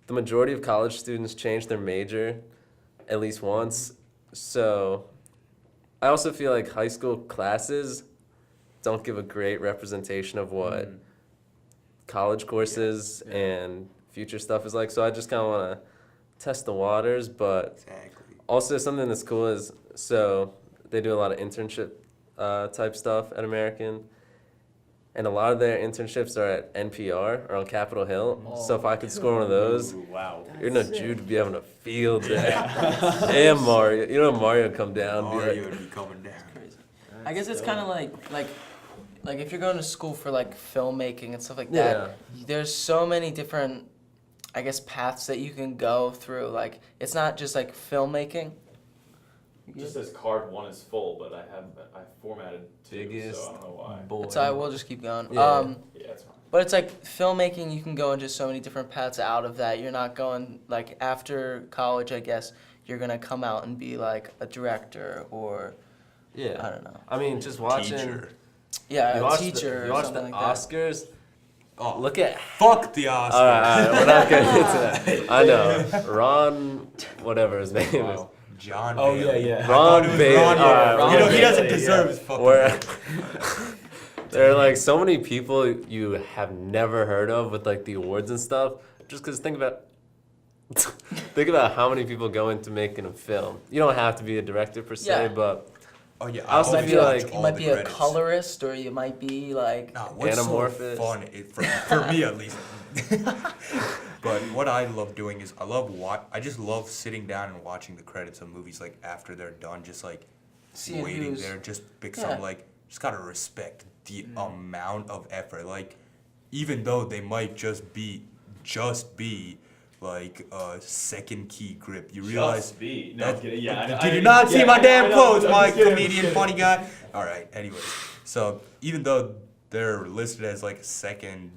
the majority of college students change their major at least once. So I also feel like high school classes don't give a great representation of what Mm. college courses Yeah. and future stuff is like. So I just kind of want to test the waters. But Exactly. also something that's cool is, so they do a lot of internship type stuff at American. And a lot of their internships are at NPR or on Capitol Hill. So if I could score one of those, Ooh, wow. you're no Jude to be having a field day. And Mario. Mario come down and be Mario like, would be coming down. Crazy. I guess it's kind of like if you're going to school for like filmmaking and stuff like that. yeah. There's so many different, I guess, paths that you can go through. Like it's not just like filmmaking. It just says card 1 is full, but I formatted 2, Biggest so I don't know why. boy. It's alright. We'll just keep going. Yeah. Yeah, it's fine. But it's like filmmaking. You can go into so many different paths out of that. You're not going like after college. I guess you're gonna come out and be like a director or Yeah. I don't know. I mean, just watching. Teacher. Yeah, You a watch teacher you or watch something the like that. Oscars. Oh, Look at. fuck the Oscars. All right, we're not getting into that. I know. Ron, whatever his name is. Wow. John. Oh, Bailey. yeah, yeah. I thought it was Bailey. Ron, All right, you know, Ron he doesn't Bailey, deserve yeah. his fucking. Where there are like so many people you have never heard of with like the awards and stuff. Just because think about how many people go into making a film. You don't have to be a director per se, Yeah. but Oh yeah. I also You always might be feel watch like you all might the be a credits. colorist, or you might be like Nah, what's so Anamorphous. fun for me at least. But what I love doing is I just love sitting down and watching the credits of movies like after they're done, just like Seeing waiting who's- there, just because I'm like, just gotta respect the amount of effort. Like, even though they might just be like a second key grip, you realize. Just be. No, I'm that- kidding. Yeah. Did you not see my damn quotes, I'm my just kidding, I'm comedian, just funny guy? All right. Anyways, so even though they're listed as like a second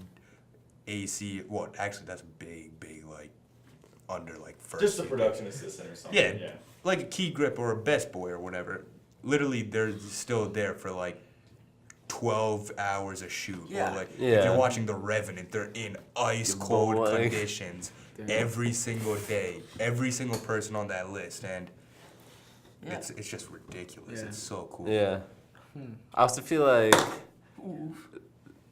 AC, well, actually that's big, like under like first. Just a production assistant or something. Yeah, like a key grip or a best boy or whatever. Literally, they're still there for like 12 hours a shoot. Yeah. Or like if Yeah. you're watching The Revenant, they're in ice cold boy. conditions every single day. Every single person on that list, and Yeah. it's just ridiculous. Yeah. It's so cool. Yeah. I also feel like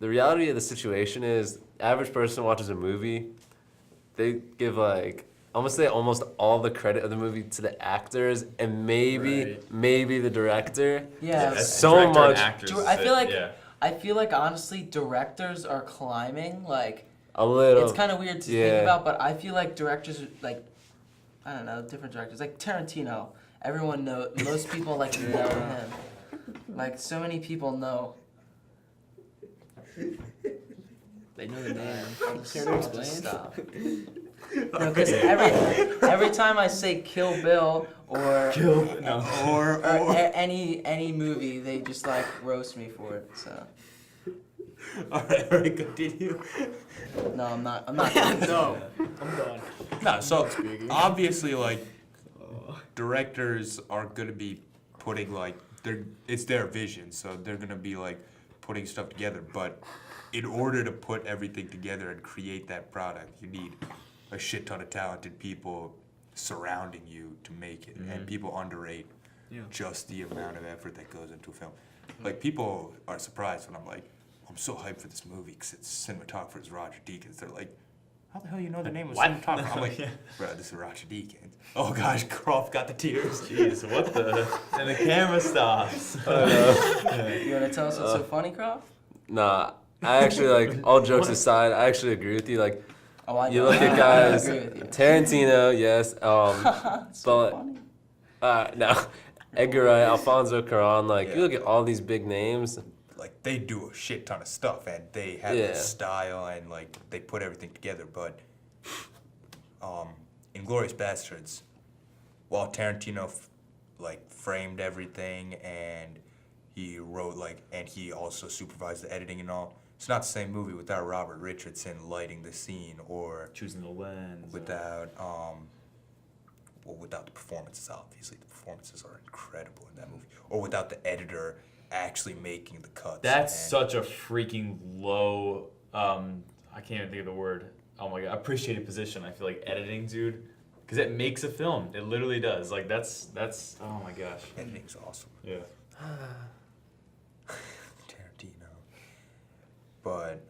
the reality of the situation is, average person watches a movie, they give like almost all the credit of the movie to the actors and maybe the director. Yeah. That's So director and much- actors I feel like yeah. I feel like honestly directors are climbing. Like A little. it's kind of weird to yeah. think about, but I feel like directors are, like, I don't know, different directors. Like Tarantino, everyone knows. Most people like know him. Like so many people know. They know the name. I'll Care just to explain? stop. No, because every time I say Kill Bill or any movie, they just like roast me for it. So All right, continue. no, I'm not. I'm not. No, I'm done. No, so obviously, like, directors are gonna be putting like it's their vision, so they're gonna be like putting stuff together. But in order to put everything together and create that product, you need a shit ton of talented people surrounding you to make it, and people underrate just the amount of effort that goes into a film. Like, people are surprised when I'm like, I'm so hyped for this movie because its cinematographer is Roger Deakins. They're like, how the hell you know the name of the cinematographer? I'm like, bro, this is Roger Deakins. Oh gosh, Croft got the tears. Jeez, what the? And the camera stops. You wanna tell us what's so funny, Croft? Nah, I actually like, all jokes aside, I actually agree with you. Like, Oh, I you know. look at I guys, agree with you. Tarantino, yes. It's so But funny. no, Edgar Wright, Alfonso Cuarón. Like, Yeah. you look at all these big names. Like, they do a shit ton of stuff, and they have Yeah. this style, and like they put everything together. But Inglourious Bastards, while Tarantino like framed everything and he wrote and he also supervised the editing and all, it's not the same movie without Robert Richardson lighting the scene, or Choosing the lens. without without the performances. Obviously, the performances are incredible in that movie, or without the editor actually making the cuts. That's and- such a freaking low. I can't even think of the word. Oh my god, appreciated position. I feel like editing, dude, because it makes a film. It literally does. Like that's. Oh my gosh. Editing's awesome. Yeah. Tarantino. But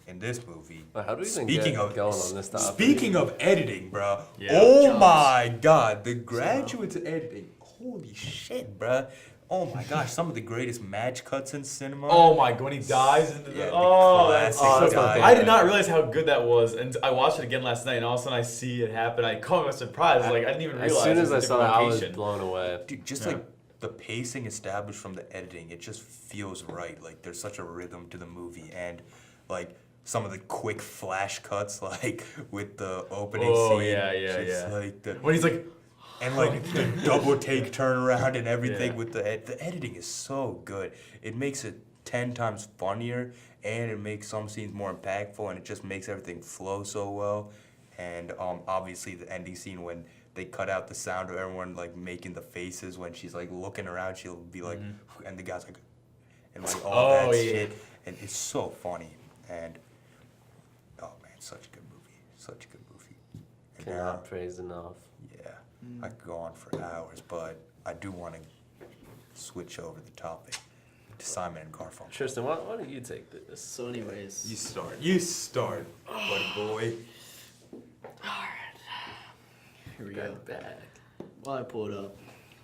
in this movie, But how do we even speaking get of going on this topic? speaking of editing, bro. Yeah. Oh Jobs. my God, the graduates of editing. Holy shit, bro. Oh my gosh, some of the greatest match cuts in cinema. Oh my god, when he dives into the. Yeah, the Oh, that's classic so dive. I did not realize how good that was, and I watched it again last night, and all of a sudden I see it happen. I caught myself surprised. Like I didn't even realize. As soon it as was I a saw different that, I was location. blown away. Dude, just Yeah. like the pacing established from the editing, it just feels right. Like there's such a rhythm to the movie, and like some of the quick flash cuts, like with the opening Oh, scene. yeah, yeah, just yeah. Like the, When he's like, and like the double take turnaround and everything Yeah. with the editing is so good. It makes it 10 times funnier, and it makes some scenes more impactful, and it just makes everything flow so well. And obviously the ending scene when they cut out the sound of everyone like making the faces when she's like looking around, she'll be like, and the guy's like, and like all Oh, that yeah. shit, and it's so funny. And oh man, such a good movie, such a good movie. And now, Cannot praise enough. yeah, I could go on for hours, but I do want to switch over the topic to Simon and Garfunkel. Tristan, why don't you take this? So, anyways, You start. You start, buddy boy. here we go. Got back. While I pull it up,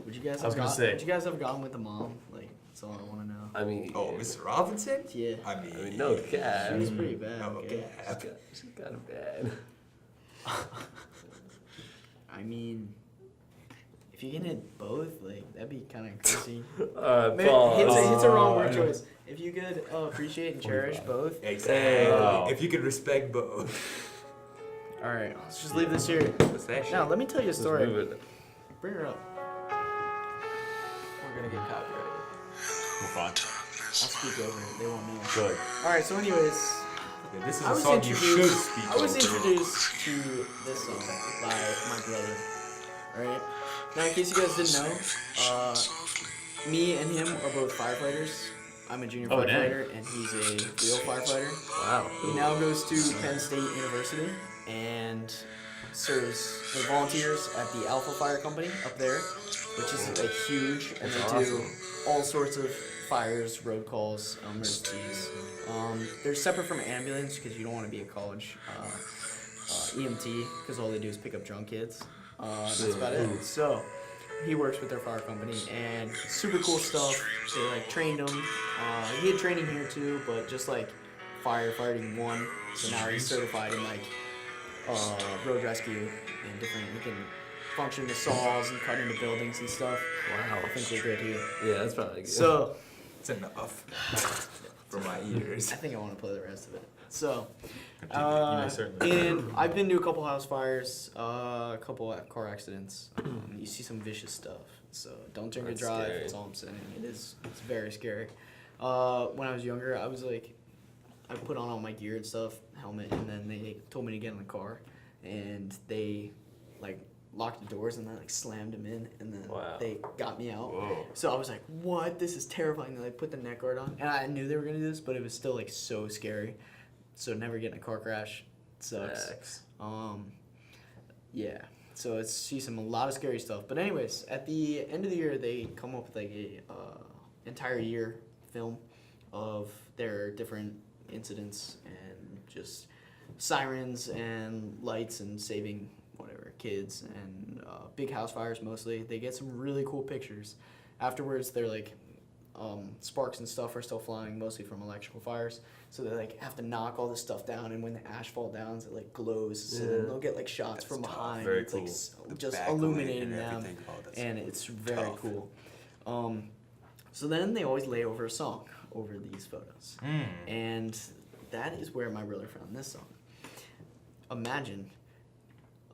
would you guys I was have gonna say. would you guys have gotten with the mom? Like, that's all I want to know. I mean, Oh, Mr. Robinson? Yeah. I mean, no cap. She was pretty bad. No okay. cap. She's kind of bad. I mean, if you can hit both, like that'd be kind of crazy. Maybe Hit's a wrong word choice. If you could appreciate and cherish both. Exactly. Wow. If you could respect both. All right, let's just leave this here. What's that shit? Now let me tell you a story. Move it. Bring her up. We're gonna get copyrighted. We're fine. I'll speak over it. They won't know. Good. All right. So, anyways, Yeah, this is I a was song you should introduced. speak I was over. introduced to this song by my brother. All right. Now, in case you guys didn't know, me and him are both firefighters. I'm a junior Oh, dang. firefighter, and he's a real firefighter. Wow. He now goes to Penn State University and serves or volunteers at the Alpha Fire Company up there, which is like huge, and they do all sorts of fires, road calls, emergencies. They're separate from ambulance because you don't want to be a college EMT because all they do is pick up drunk kids. That's about it. So he works with their fire company and super cool stuff. They like trained him. He had training here too, but just like firefighting 1. So now he's certified in like road rescue and different. He can function the saws and cut into buildings and stuff. Wow. I think we're good here. Yeah, that's probably good. So It's enough for my ears. I think I want to play the rest of it. So, You may certainly. and I've been to a couple house fires, a couple car accidents. You see some vicious stuff. So don't drink and That's drive. scary. That's all I'm saying. It's very scary. When I was younger, I was like, I put on all my gear and stuff, helmet, and then they told me to get in the car, and they like locked the doors and then like slammed them in, and then Wow. they got me out. Whoa. So I was like, what? This is terrifying. They like put the neck guard on. And I knew they were gonna do this, but it was still like so scary. So never get in a car crash. Sucks. Facts. Yeah. So it's a lot of scary stuff. But anyways, at the end of the year they come up with like a entire year film of their different incidents and just sirens and lights and saving whatever kids and big house fires mostly. They get some really cool pictures. Afterwards, they're like sparks and stuff are still flying, mostly from electrical fires. So they like have to knock all this stuff down, and when the ash fall down, it like glows. So then they'll get like shots from That's tough. behind. Very it's cool. like The just backlit illuminating and them, everything. Oh, that's and it's very tough. cool. So then they always lay over a song over these photos, and that is where my brother found this song. Imagine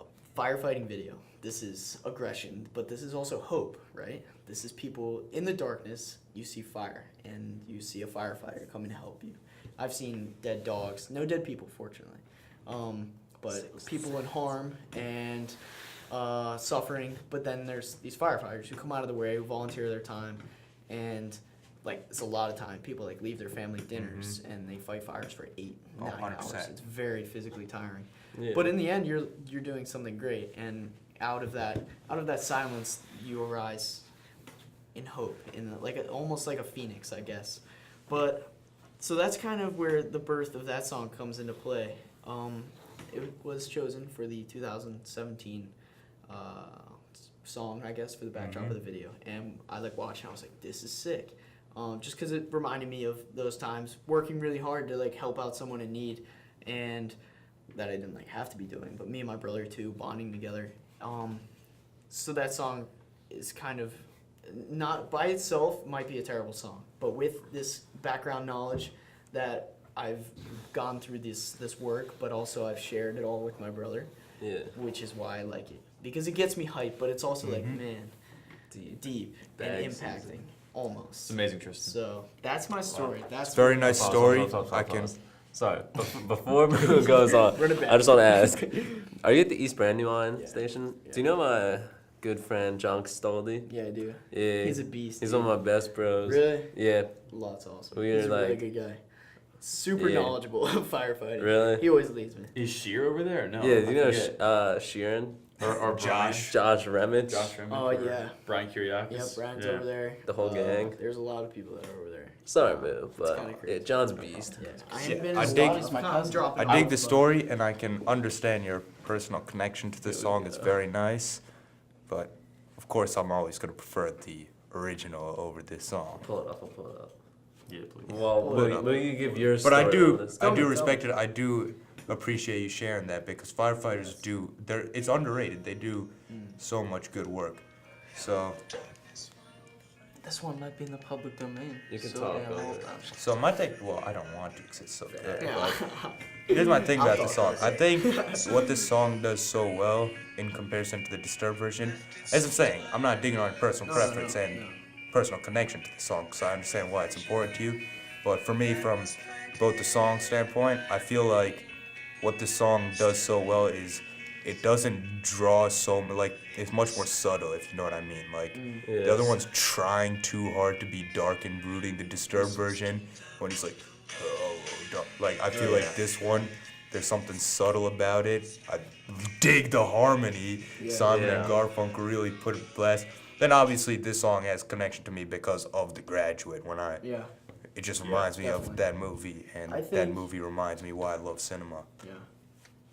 a firefighting video. This is aggression, but this is also hope, right? This is people in the darkness. You see fire, and you see a firefighter coming to help you. I've seen dead dogs, no dead people, fortunately, but people in harm and suffering. But then there's these firefighters who come out of the way, who volunteer their time, and like it's a lot of time. People like leave their family dinners and they fight fires for 8, 9 hours. 100%. It's very physically tiring. Yeah. But in the end, you're doing something great, and out of that silence, you arise in hope, in like almost like a phoenix, I guess. But so that's kind of where the birth of that song comes into play. It was chosen for the 2017 song, I guess, for the backdrop of the video, and I like watched it. I was like, this is sick, just because it reminded me of those times working really hard to like help out someone in need, and that I didn't like have to be doing, but me and my brother too, bonding together. So that song is kind of not by itself might be a terrible song, but with this background knowledge that I've gone through this work, but also I've shared it all with my brother, Yeah. which is why I like it, because it gets me hyped, but it's also like, man, deep and Bag impacting season. almost. It's amazing, Tristan. So that's my story. That's Very nice Pause, story. pause. I can. Sorry, before Moo goes on, Run it back. I just want to ask: are you at the East Brandywine Yeah. station? Yeah. Do you know my good friend John Stoldy? Yeah, I do. Yeah, He's a beast. He's dude. one of my best bros. Really? Yeah, Lots awesome. We're He's a really like- good guy. Super Yeah. knowledgeable of firefighting. Really? He always leads me. Is Sheer over there? No. yeah. I Do you know forget. Sheeran, or Josh. Josh Remich, Josh Remick Oh, or yeah. Brian Kyriakis. Yep, Brian's Yeah. over there. the whole gang? There's a lot of people that are over there. Sorry, Moo, but kinda crazy. yeah, John's a beast. Yeah, I Yeah, haven't been I as dig- long as my I'm cousin. dropping I dig off, the but- story, and I can understand your personal connection to this song. It's very nice, but of course, I'm always gonna prefer the original over this song. Pull it up. I'll pull it up. Yeah, please. Well, Pull it will up. you give your But story I on do, this? I Tell do me, respect it. I do appreciate you sharing that because firefighters it's underrated. They do so much good work. So This one might be in the public domain. You can so talk yeah, over hold it. on. So my thing, well, I don't want to because it's so good. Yeah. Here's my thing about the song. I think what this song does so well in comparison to the Disturbed version, as I'm saying, I'm not digging on personal preference and personal connection to the song because I understand why it's important to you. But for me, from both the song standpoint, I feel like what this song does so well is it doesn't draw like it's much more subtle, if you know what I mean. Like the other one's trying too hard to be dark and brooding. The Disturbed version, when he's like, oh, like I feel like this one, there's something subtle about it. I dig the harmony. Simon and Garfunkel really put it blast. Then obviously this song has connection to me because of The Graduate. It just reminds me of that movie, and that movie reminds me why I love cinema. Yeah.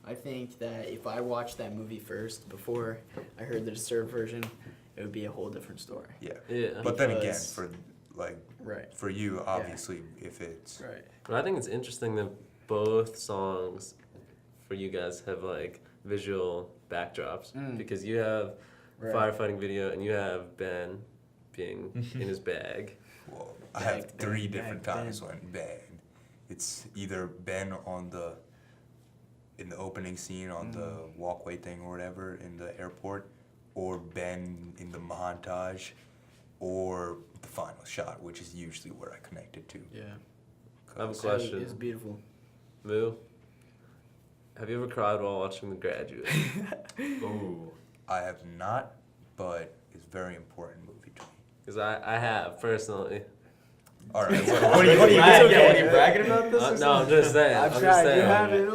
I think that if I watched that movie first before I heard the Disturbed version, it would be a whole different story. Yeah. But then again, Because- for like Right. for you, obviously, if it's Right. But I think it's interesting that both songs for you guys have like visual backdrops because you have a firefighting video and you have Ben being in his bag. well, I have Bag, three bag, different bag, times when it's either Ben in the opening scene on the walkway thing or whatever in the airport, or Ben in the montage, or the final shot, which is usually where I connect it to. Yeah. I have a It's question. beautiful. Moo, have you ever cried while watching The Graduate? Ooh. I have not, but it's a very important movie to me. Because I have, personally. All right, What are you bragging about this? No, I'm just saying. I'm just saying.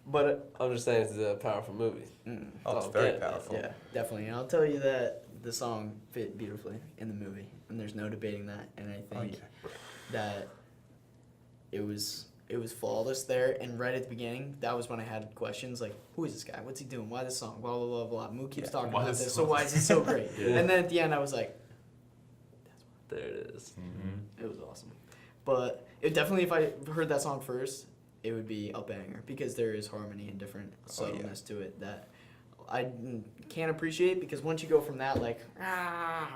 But I'm just saying it's a powerful movie. Oh, it's Oh, very yeah, powerful. yeah, definitely. And I'll tell you that the song fit beautifully in the movie, and there's no debating that. And I Oh, think yeah. that it was flawless there. And right at the beginning, that was when I had questions like, "Who is this guy? What's he doing? Why this song? Blah blah blah blah." Moo keeps talking why about this this, so song? why is it so great? Yeah. And then at the end, I was like, There it is. Mm-hmm. it was awesome. But it definitely, if I heard that song first, it would be a banger because there is harmony and different subtleness to it that I can't appreciate because once you go from that like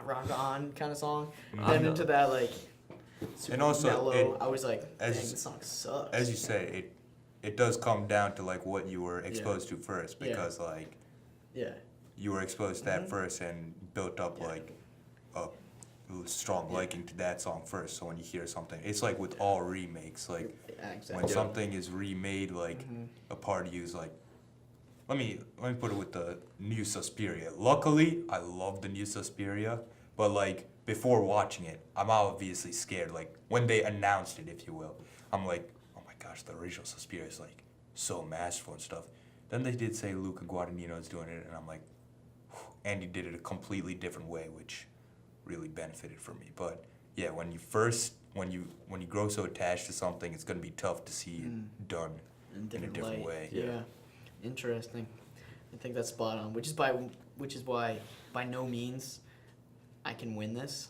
rock on kind of song, then into that like super And also, mellow, I was like, dang, as- this song sucks. As you say, it does come down to like what you were exposed to first, Yeah. because like yeah, you were exposed to that Mhm. first and built up like a strong liking to that song first. So when you hear something, it's like with all remakes, like exactly. when something is remade, like Mhm. a part of you is like, let me put it with the new Suspiria. Luckily, I love the new Suspiria, but like before watching it, I'm obviously scared. Like when they announced it, if you will, I'm like, oh my gosh, the original Suspiria is like so masterful and stuff. Then they did say Luca Guadagnino is doing it, and I'm like, whew, and he did it a completely different way, which really benefited for me. But yeah, when you grow so attached to something, it's gonna be tough to see it done in a different light. way. Yeah. Interesting. I think that's spot on. Which is why by no means I can win this,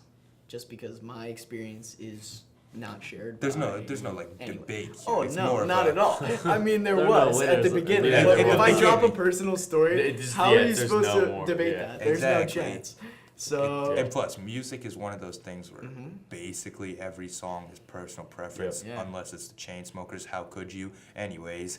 just because my experience is not shared. There's by no like anyone. debate here. Oh It's no, more not of at all. I mean, there There are no was at the winners. beginning. Yeah, but at the if I drop a beginning. personal story, It just- how yeah, are you there's supposed no to more, debate yeah. that? There's Exactly. no chance. So And plus, music is one of those things where Mhm. basically every song is personal preference, Yeah. unless it's the Chainsmokers. How could you? Anyways,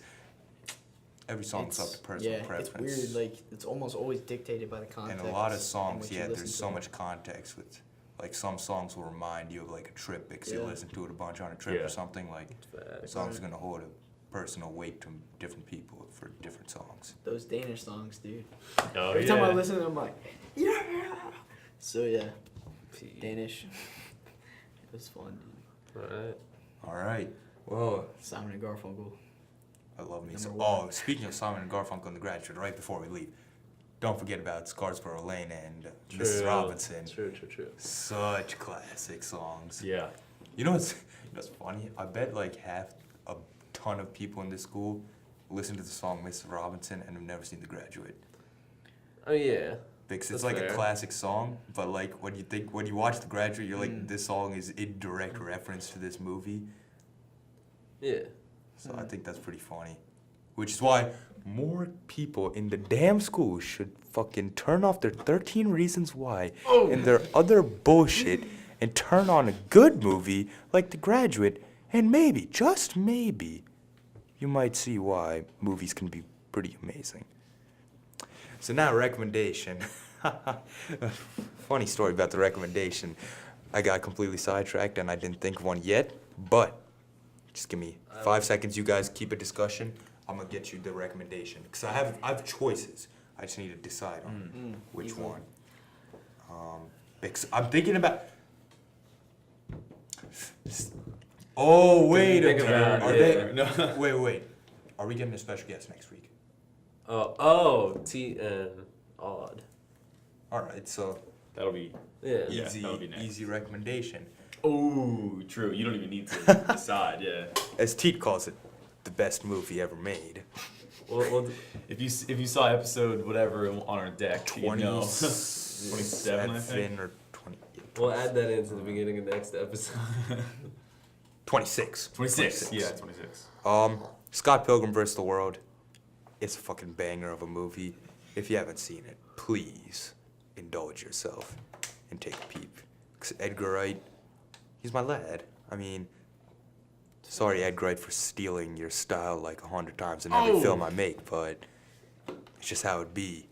every song's up to personal yeah, preference. it's weird. Like it's almost always dictated by the And context. a lot of in songs, which you yeah, listen there's to so it. much context with, like some songs will remind you of like a trip because you Yeah. listen to it a bunch on a trip Yeah. or something. Like Facts. songs are gonna hold a personal weight to different people for different songs. Those Danish songs, dude. Oh, Every yeah. time I listen to them, I'm like, yeah. So yeah, Danish. It was fun. Dude. Alright. All right. Well, Simon and Garfunkel. I love me. Number So, one. oh, speaking of Simon and Garfunkel and The Graduate, right before we leave, don't forget about Scarsborough Lane and Mrs. True. Robinson. True. Such classic songs. Yeah. You know what's funny? I bet like a ton of people in this school listen to the song Mrs. Robinson and have never seen The Graduate. Oh yeah. Because it's That's like fair. a classic song, but like when you watch The Graduate, you're like, Mm. this song is in direct reference to this movie. Yeah. So I think that's pretty funny. Which is why more people in the damn school should fucking turn off their 13 Reasons Why and their other bullshit and turn on a good movie like The Graduate, and maybe, just maybe, you might see why movies can be pretty amazing. So now recommendation. Funny story about the recommendation. I got completely sidetracked and I didn't think of one yet, but just give me 5 seconds. You guys keep a discussion. I'm gonna get you the recommendation because I have choices. I just need to decide on which one. Because I'm thinking about. Oh wait a think minute. about Are it. they? No. Wait. Are we getting a special guest next week? TN odd. All right. So That'll be. Yeah. Yeah, easy, that would be nice. easy recommendation. Oh, true. You don't even need to decide. Yeah. As Teet calls it, the best movie ever made. Well, If you saw episode whatever on our deck, you know. 27 I think. or 20. we'll add that into the beginning of next episode. 26. 26. Yeah, 26. Scott Pilgrim vs. the World. It's a fucking banger of a movie. If you haven't seen it, please indulge yourself and take a peep. 'Cause Edgar Wright, he's my lad. I mean, sorry, Edgar Wright, for stealing your style like 100 times in every film I make, but it's just how it be.